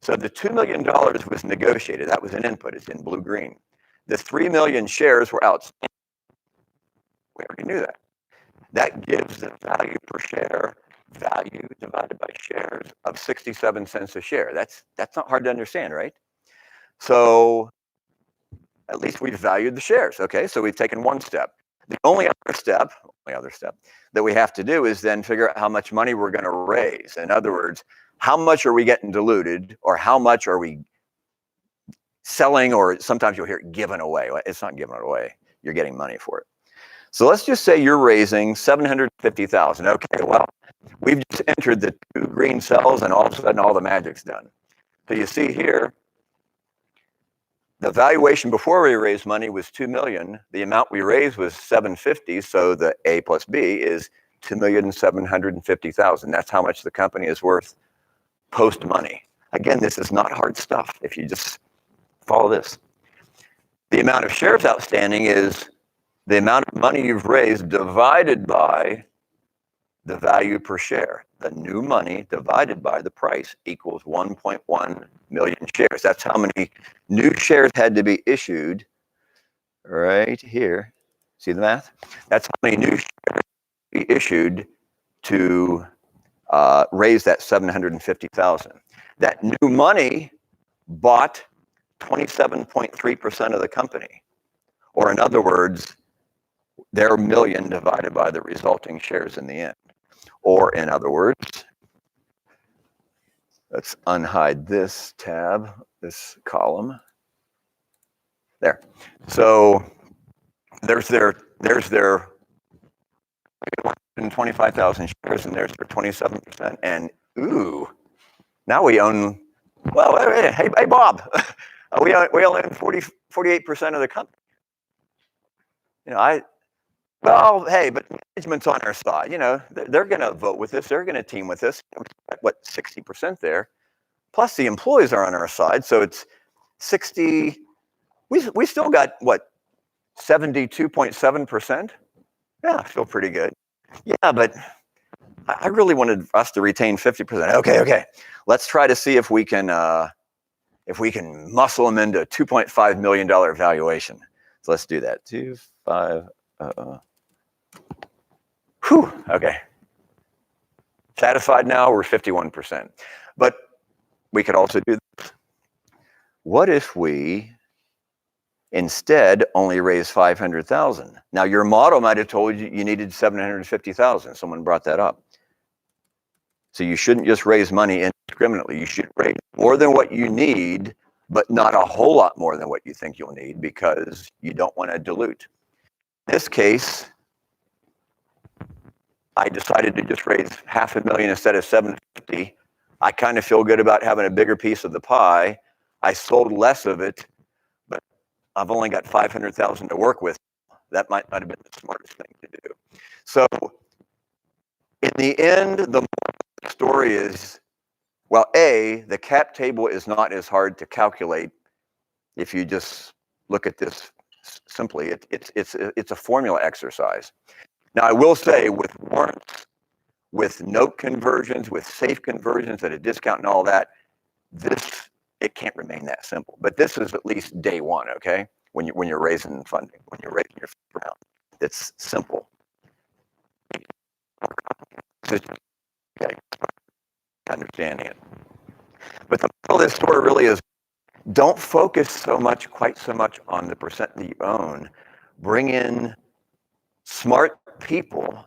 So the $2 million was negotiated. That was an input. It's in blue-green. The 3 million shares were outstanding. We already knew that. That gives the value per share, value divided by shares, of 67 cents a share. That's not hard to understand, right? So at least we've valued the shares. Okay, so we've taken one step. The only other step that we have to do is then figure out how much money we're going to raise. In other words, how much are we getting diluted, or how much are we selling, or sometimes you'll hear it given away. It's not given away. You're getting money for it. So let's just say you're raising $750,000. Okay, well, we've just entered the 2 green cells, and all of a sudden all the magic's done. So you see here, the valuation before we raised money was 2 million. The amount we raised was 750. So the A plus B is 2,750,000. That's how much the company is worth post money. Again, this is not hard stuff if you just follow this. The amount of shares outstanding is the amount of money you've raised divided by the value per share. The new money divided by the price equals 1.1 million shares. That's how many new shares had to be issued right here. See the math? That's how many new shares be issued to raise that 750,000. That new money bought 27.3% of the company. Or in other words, their million divided by the resulting shares in the end. Or in other words, let's unhide this tab, this column. There. So there's their 125,000 shares, and there's their 27%. And ooh, now we own, well, hey Bob, we only own 48% of the company. You know, well, hey, but management's on our side. You know, they're going to vote with us. They're going to team with us. What, 60% there? Plus the employees are on our side, so it's 60. We still got what, 72.7%? Yeah, I feel pretty good. Yeah, but I really wanted us to retain 50%. Okay. Let's try to see if we can muscle them into a $2.5 million valuation. So let's do that. 2.5. Whew. Okay. Satisfied now? We're 51%. But we could also do this. What if we instead only raise 500,000? Now your model might have told you you needed 750,000. Someone brought that up. So you shouldn't just raise money indiscriminately. You should raise more than what you need, but not a whole lot more than what you think you'll need, because you don't want to dilute. In this case, I decided to just raise $500,000 instead of 750. I kind of feel good about having a bigger piece of the pie. I sold less of it, but I've only got 500,000 to work with. That might not have been the smartest thing to do. So in the end, the story is, well, A, the cap table is not as hard to calculate if you just look at this simply. It's a formula exercise. Now, I will say, with warrants, with note conversions, with safe conversions at a discount and all that, it can't remain that simple. But this is at least day one, okay? When you're raising funding, when you're raising your first round, it's simple. Okay, understanding it. But the moral of this story really is, don't focus quite so much on the percent that you own. Bring in smart people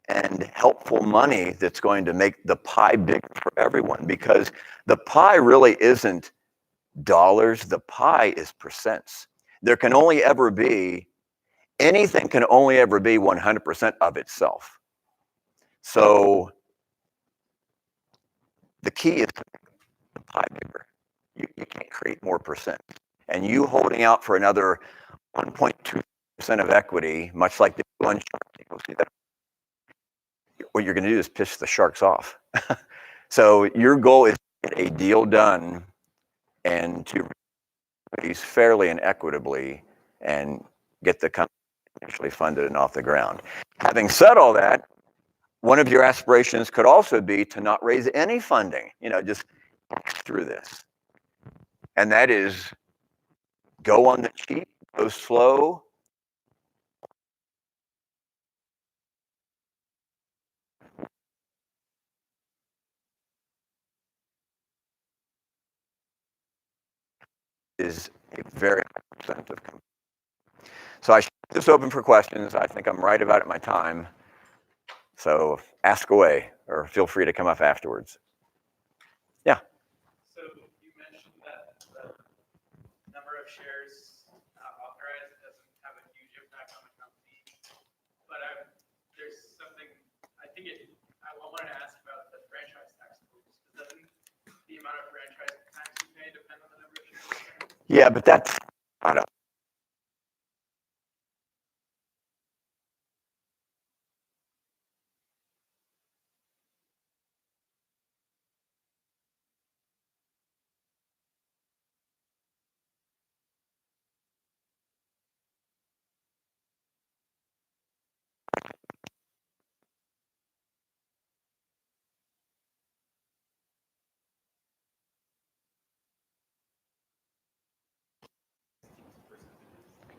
and helpful money that's going to make the pie bigger for everyone, because the pie really isn't dollars, the pie is percents. Anything can only ever be 100% of itself. So the key is to make the pie bigger. You can't create more percent. And you holding out for another 1.2% of equity, much like the one Shark Tank, we'll see that. What you're going to do is piss the sharks off. So your goal is to get a deal done and to raise fairly and equitably and get the company actually funded and off the ground. Having said all that, one of your aspirations could also be to not raise any funding. You know, just through this, and that is go on the cheap, go slow. Is a very representative company. So I should keep this open for questions. I think I'm right about my time. So ask away, or feel free to come up afterwards. Yeah. So you mentioned that the number of shares authorized doesn't have a huge impact on the company, but there's something, I wanted to ask about the franchise tax rules. Doesn't the amount of franchise tax you pay depend on the number of shares? Yeah, but that's not a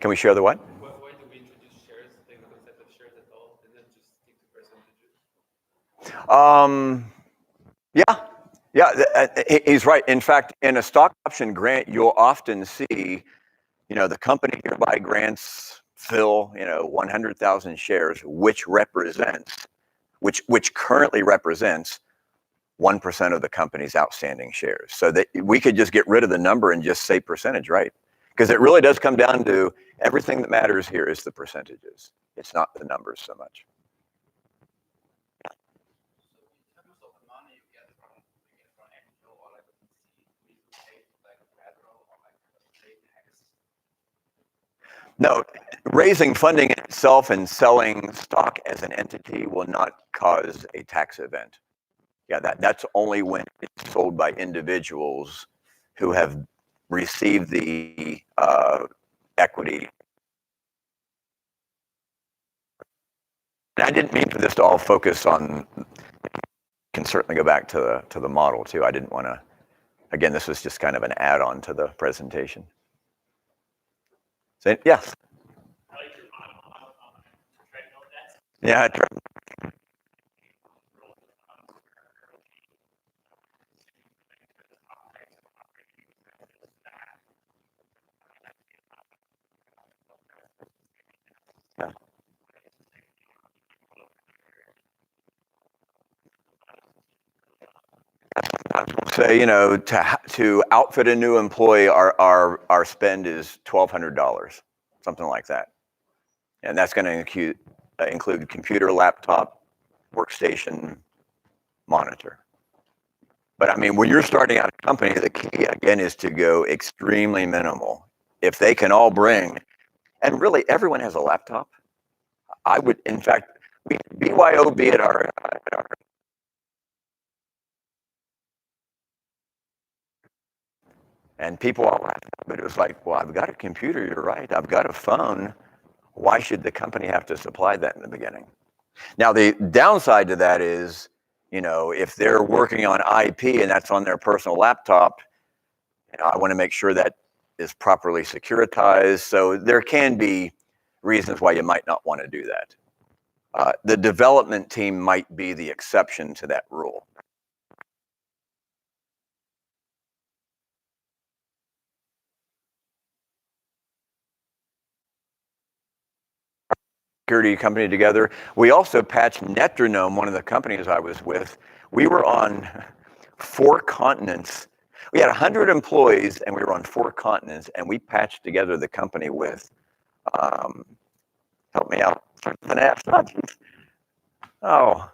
Can we share the what? Why do we introduce shares, like the concept of shares at all, and then just stick to percentages? Yeah, he's right. In fact, in a stock option grant, you'll often see, the company hereby grants Phil, 100,000 shares, which currently represents 1% of the company's outstanding shares. So that we could just get rid of the number and just say percentage, right? Because it really does come down to everything that matters here is the percentages. It's not the numbers so much. So in terms of the money you get from Angel or like a VC, we pay like federal or like state tax. No, raising funding itself and selling stock as an entity will not cause a tax event. Yeah, that's only when it's sold by individuals who have received the equity. And I didn't mean for this to all focus on. Can certainly go back to the model too. I didn't want to. Again, this was just kind of an add-on to the presentation. So yes. I like your model. Try to build that. Yeah, I tried. Yeah. I will say, to outfit a new employee, our spend is $1,200, something like that, and that's going to include computer, laptop, workstation, monitor. But I mean, when you're starting out a company, the key again is to go extremely minimal. If they can all bring, and really everyone has a laptop. I would, in fact, we BYOB at our and people all laughed, but it was like, well, I've got a computer, you're right. I've got a phone. Why should the company have to supply that in the beginning? Now, the downside to that is, if they're working on IP and that's on their personal laptop, I want to make sure that is properly securitized. So there can be reasons why you might not want to do that. The development team might be the exception to that rule. Security company together. We also patched Netronome, one of the companies I was with. We were on 4 continents. We had 100 employees and we were on 4 continents, and we patched together the company with, help me out, oh,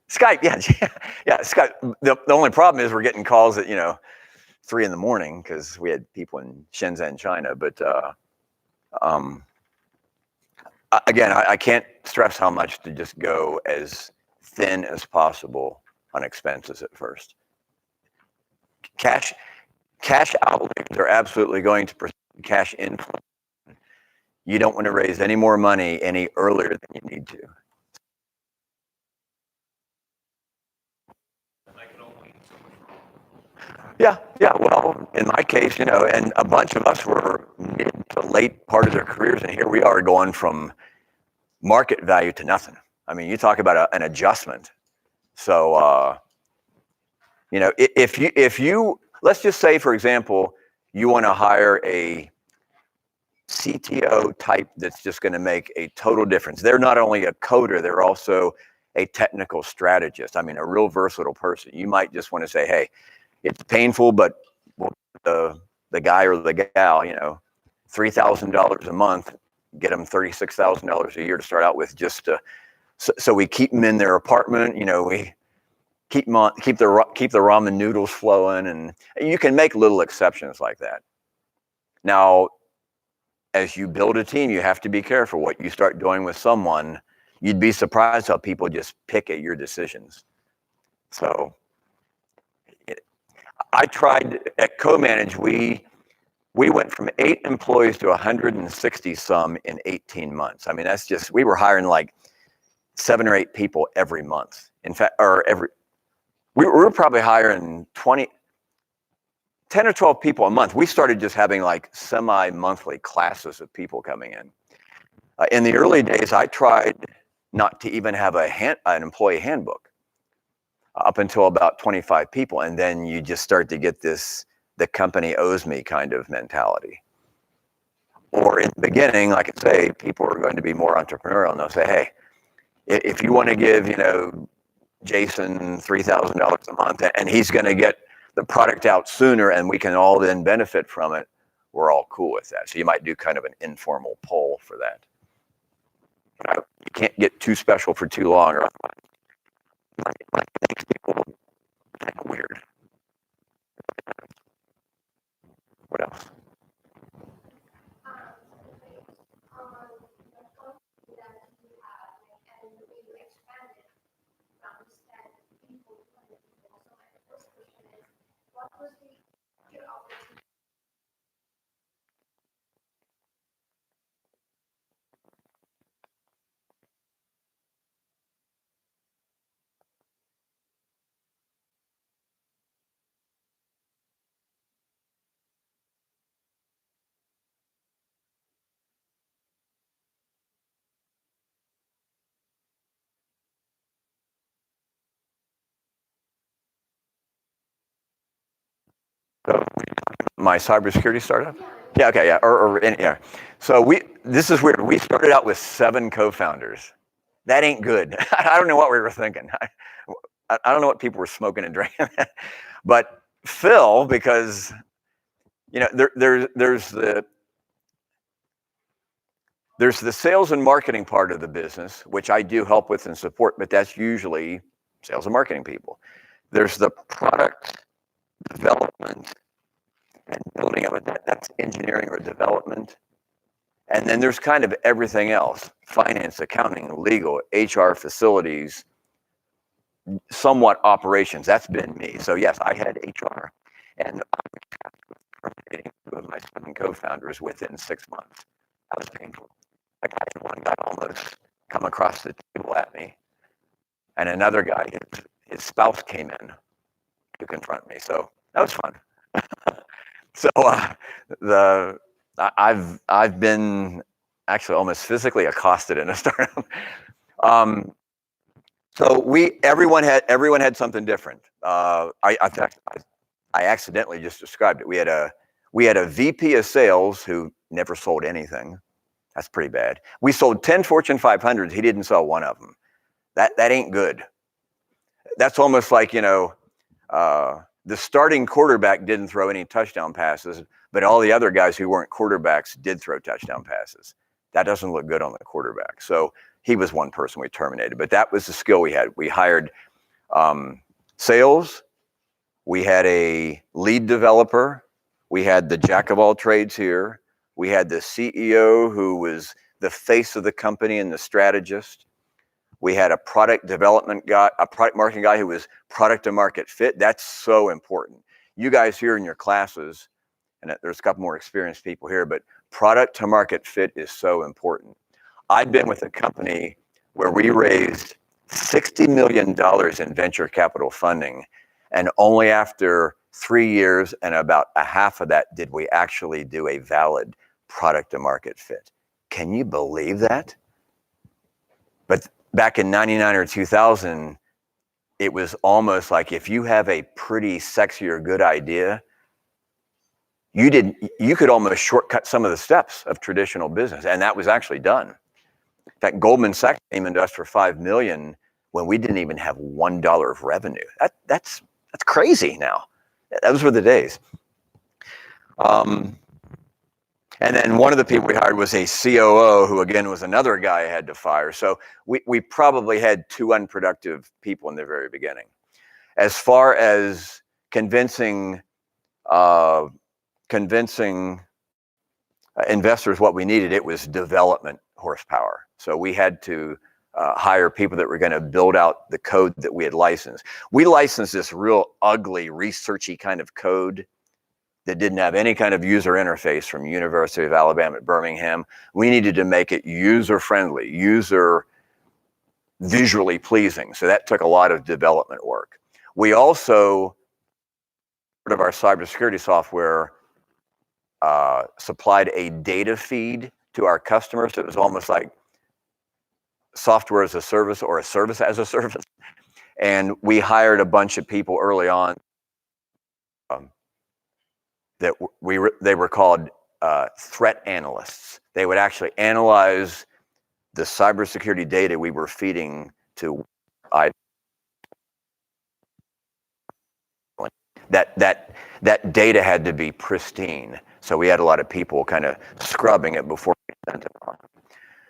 Skype, yeah, Skype. The only problem is we're getting calls at, 3 a.m. because we had people in Shenzhen, China. But again, I can't stress how much to just go as thin as possible on expenses at first. Cash outlays are absolutely going to cash inflow. You don't want to raise any more money any earlier than you need to. I can only Yeah, yeah. Well, in my case, and a bunch of us were mid to late part of their careers, and here we are going from market value to nothing. I mean, you talk about an adjustment. So, if you let's just say, for example, you want to hire a CTO type that's just going to make a total difference. They're not only a coder, they're also a technical strategist. I mean, a real versatile person. You might just want to say, hey, it's painful, but the guy or the gal, $3,000 a month, get them $36,000 a year to start out with, just so we keep them in their apartment. We keep them on, keep the ramen noodles flowing, and you can make little exceptions like that. Now, as you build a team, you have to be careful what you start doing with someone. You'd be surprised how people just pick at your decisions. So I tried at Co-Manage, we went from 8 employees to 160 some in 18 months. I mean, we were hiring like 7 or 8 people every month. In fact, we were probably hiring 10 or 12 people a month. We started just having like semi-monthly classes of people coming in. In the early days, I tried not to even have an employee handbook up until about 25 people. And then you just start to get this, the company owes me kind of mentality. Or in the beginning, like I say, people are going to be more entrepreneurial, and they'll say, hey, if you want to give, Jason $3,000 a month, and he's going to get the product out sooner and we can all then benefit from it, we're all cool with that. So you might do kind of an informal poll for that. You can't get too special for too long, or like makes people kind of weird. What else? So my cybersecurity startup? Yeah, okay, yeah, yeah. So this is weird. We started out with 7 co-founders. That ain't good. I don't know what we were thinking. I don't know what people were smoking and drinking. But Phil, because there's the sales and marketing part of the business, which I do help with and support, but that's usually sales and marketing people. There's the product development and building of it. That's engineering or development. And then there's kind of everything else: finance, accounting, legal, HR, facilities, somewhat operations. That's been me. So yes, I had HR, and I was terminating 2 of my 7 co-founders within 6 months. That was painful. Like, I had one guy almost come across the table at me, and another guy, his spouse came in to confront me. So that was fun. So I've been actually almost physically accosted in a startup. So everyone had something different. I accidentally just described it. We had a VP of sales who never sold anything. That's pretty bad. We sold 10 Fortune 500s. He didn't sell one of them. That ain't good. That's almost like, the starting quarterback didn't throw any touchdown passes, but all the other guys who weren't quarterbacks did throw touchdown passes. That doesn't look good on the quarterback. So he was one person we terminated, but that was the skill we had. We hired sales. We had a lead developer. We had the jack of all trades here. We had the CEO who was the face of the company and the strategist. We had a product development guy, a product marketing guy who was product to market fit. That's so important. You guys here in your classes, and there's a couple more experienced people here, but product to market fit is so important. I've been with a company where we raised $60 million in venture capital funding, and only after 3 years, and about a half of that did we actually do a valid product to market fit. Can you believe that? But back in 99 or 2000, it was almost like if you have a pretty sexy or good idea, you could almost shortcut some of the steps of traditional business, and that was actually done. In fact, Goldman Sachs came into us for $5 million when we didn't even have $1 of revenue. That's crazy now. Those were the days. And then one of the people we hired was a COO, who again was another guy I had to fire. So we probably had 2 unproductive people in the very beginning. As far as convincing investors what we needed, it was development horsepower. So we had to hire people that were going to build out the code that we had licensed. We licensed this real ugly, researchy kind of code that didn't have any kind of user interface from University of Alabama at Birmingham. We needed to make it user-friendly, visually pleasing. So that took a lot of development work. We also, part of our cybersecurity software, supplied a data feed to our customers. So it was almost like software as a service or a service as a service. And we hired a bunch of people early on that they were called threat analysts. They would actually analyze the cybersecurity data we were feeding to that data had to be pristine. So we had a lot of people kind of scrubbing it before we sent it on.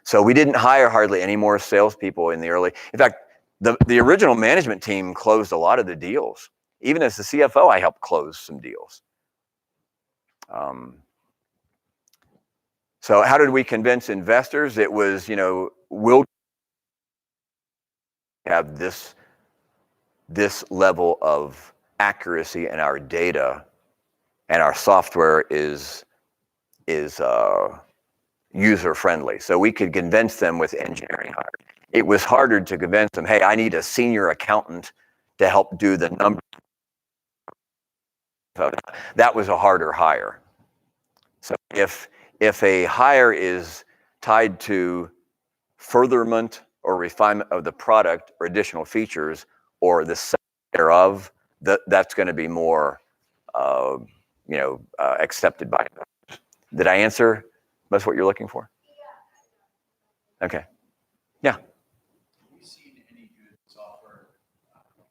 So we didn't hire hardly any more salespeople in the early. In fact, the original management team closed a lot of the deals. Even as the CFO, I helped close some deals. So how did we convince investors? It was, we'll have this level of accuracy in our data, and our software is user friendly. So we could convince them with engineering hires. It was harder to convince them, hey, I need a senior accountant to help do the numbers. That was a harder hire. So if a hire is tied to furtherment or refinement of the product or additional features or the set thereof, that's going to be more accepted by investors. Did I answer most of what you're looking for? Okay. Yeah. Have you seen any good software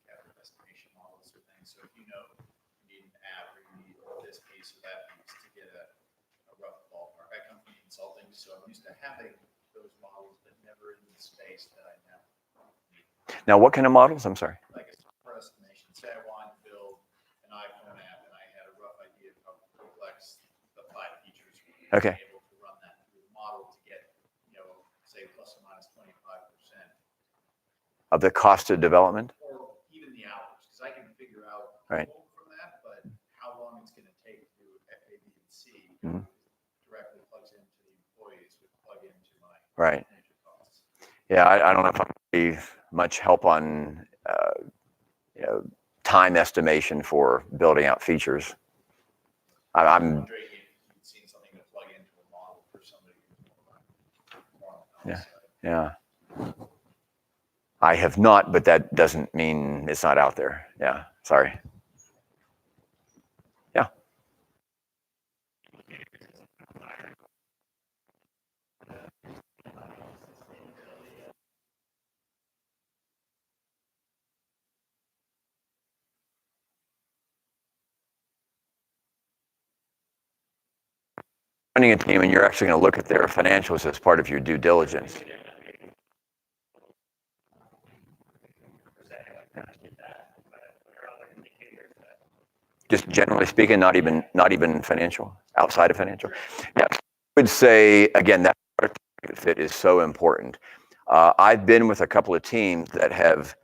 capital estimation models or things? So if you need an app or you need this piece or that piece to get a rough ballpark. I come from consulting, so I'm used to having those models, but never in the space that I now need. Now, what kind of models? I'm sorry. Like a software estimation. Say I wanted to build an iPhone app and I had a rough idea of how complex the 5 features would be. Okay. Able to run that through the model to get, say plus or minus 25%. Of the cost of development? Or even the hours, because I can figure out right. From that, but how long it's going to take to do A, B, and C directly plugs into the employees, would plug into my right. costs. Yeah, I don't know if I'm going to be much help on time estimation for building out features. I'm wondering if you've seen something to plug into a model for somebody who's more on the side. Yeah. I have not, but that doesn't mean it's not out there. Yeah, sorry. Yeah. Running a team and you're actually going to look at their financials as part of your due diligence. Just generally speaking, not even financial, outside of financial. Yeah, I would say again that product fit is so important. I've been with a couple of teams that have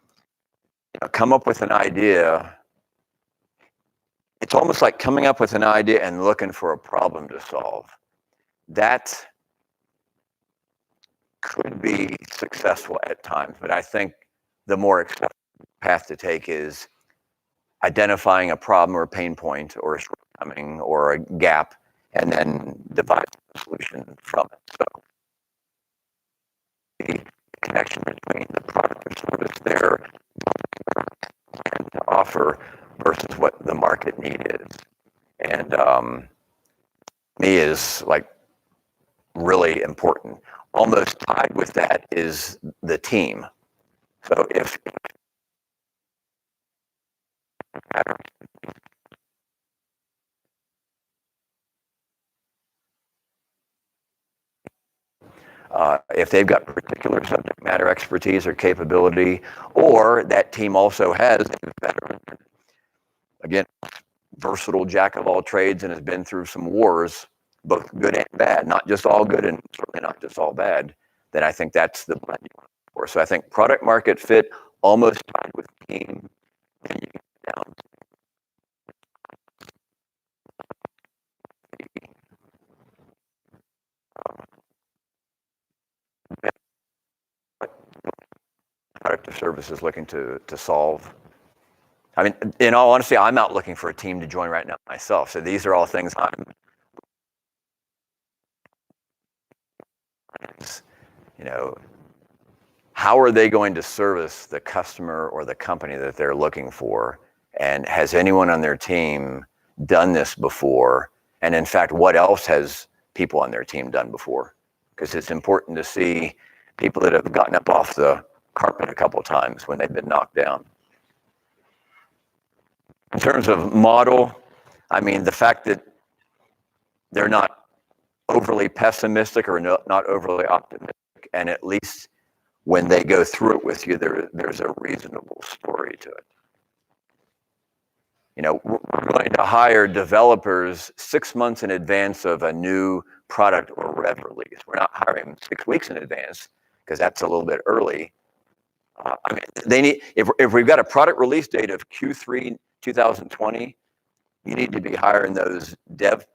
come up with an idea. It's almost like coming up with an idea and looking for a problem to solve. That could be successful at times, but I think the more acceptable path to take is identifying a problem or a pain point or a shortcoming or a gap, and then devising a solution from it. So the connection between the product or service there and to offer versus what the market need is. And me is like really important. Almost tied with that is the team. So if if they've got particular subject matter expertise or capability, or that team also has a veteran, again, versatile jack of all trades and has been through some wars, both good and bad, not just all good and certainly not just all bad, then I think that's the blend you want for. So I think product market fit almost tied with team, and you get down to what product or service is looking to solve. I mean, in all honesty, I'm out looking for a team to join right now myself. So these are all things I'm, you know, how are they going to service the customer or the company that they're looking for? And has anyone on their team done this before? And in fact, what else has people on their team done before? Because it's important to see people that have gotten up off the carpet a couple of times when they've been knocked down. In terms of model, I mean, the fact that they're not overly pessimistic or not overly optimistic, and at least when they go through it with you, there's a reasonable story to it. You know, we're going to hire developers 6 months in advance of a new product or rev release. We're not hiring 6 weeks in advance because that's a little bit early. I mean, they need, if we've got a product release date of Q3 2020, you need to be hiring those dev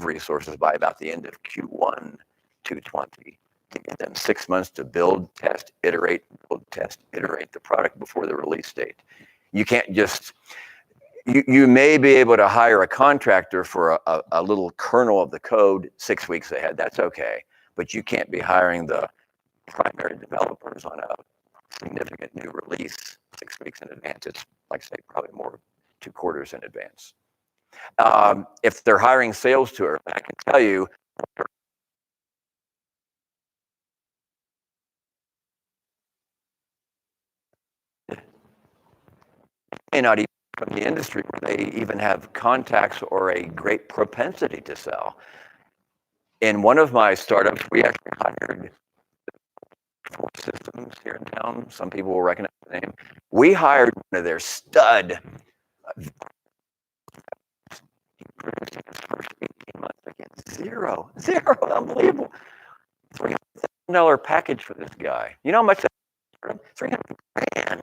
resources by about the end of Q1 2020 to get them 6 months to build, test, iterate the product before the release date. You can't just, you may be able to hire a contractor for a little kernel of the code 6 weeks ahead. That's okay. But you can't be hiring the primary developers on a significant new release 6 weeks in advance. It's, like I say, probably more 2 quarters in advance. If they're hiring sales to her, I can tell you, may not even from the industry where they even have contacts or a great propensity to sell. In one of my startups, we actually hired 4 systems here in town. Some people will recognize the name. We hired one of their stud. He produced his first 18 months again. Zero, unbelievable. $300,000 package for this guy. You know how much that $300,000.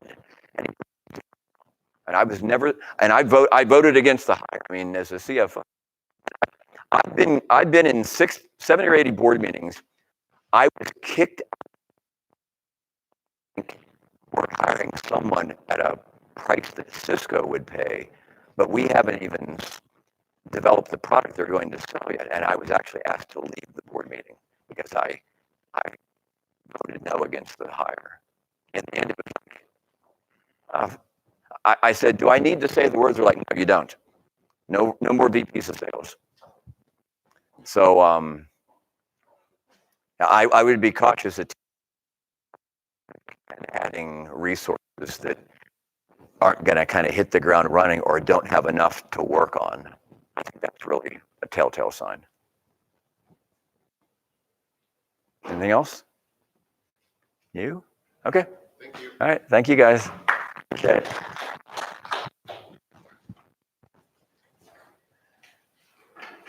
And I was never, and I voted against the hire. I mean, as a CFO, I've been in 70 or 80 board meetings. I was kicked out for hiring someone at a price that Cisco would pay, but we haven't even developed the product they're going to sell yet. And I was actually asked to leave the board meeting because I voted no against the hire. In the end, it was like, I said, do I need to say the words? They're like, no, you don't. No more VPs of sales. So I would be cautious at adding resources that aren't going to kind of hit the ground running or don't have enough to work on. I think that's really a telltale sign. Anything else? You? Okay. Thank you. All right. Thank you, guys. Okay.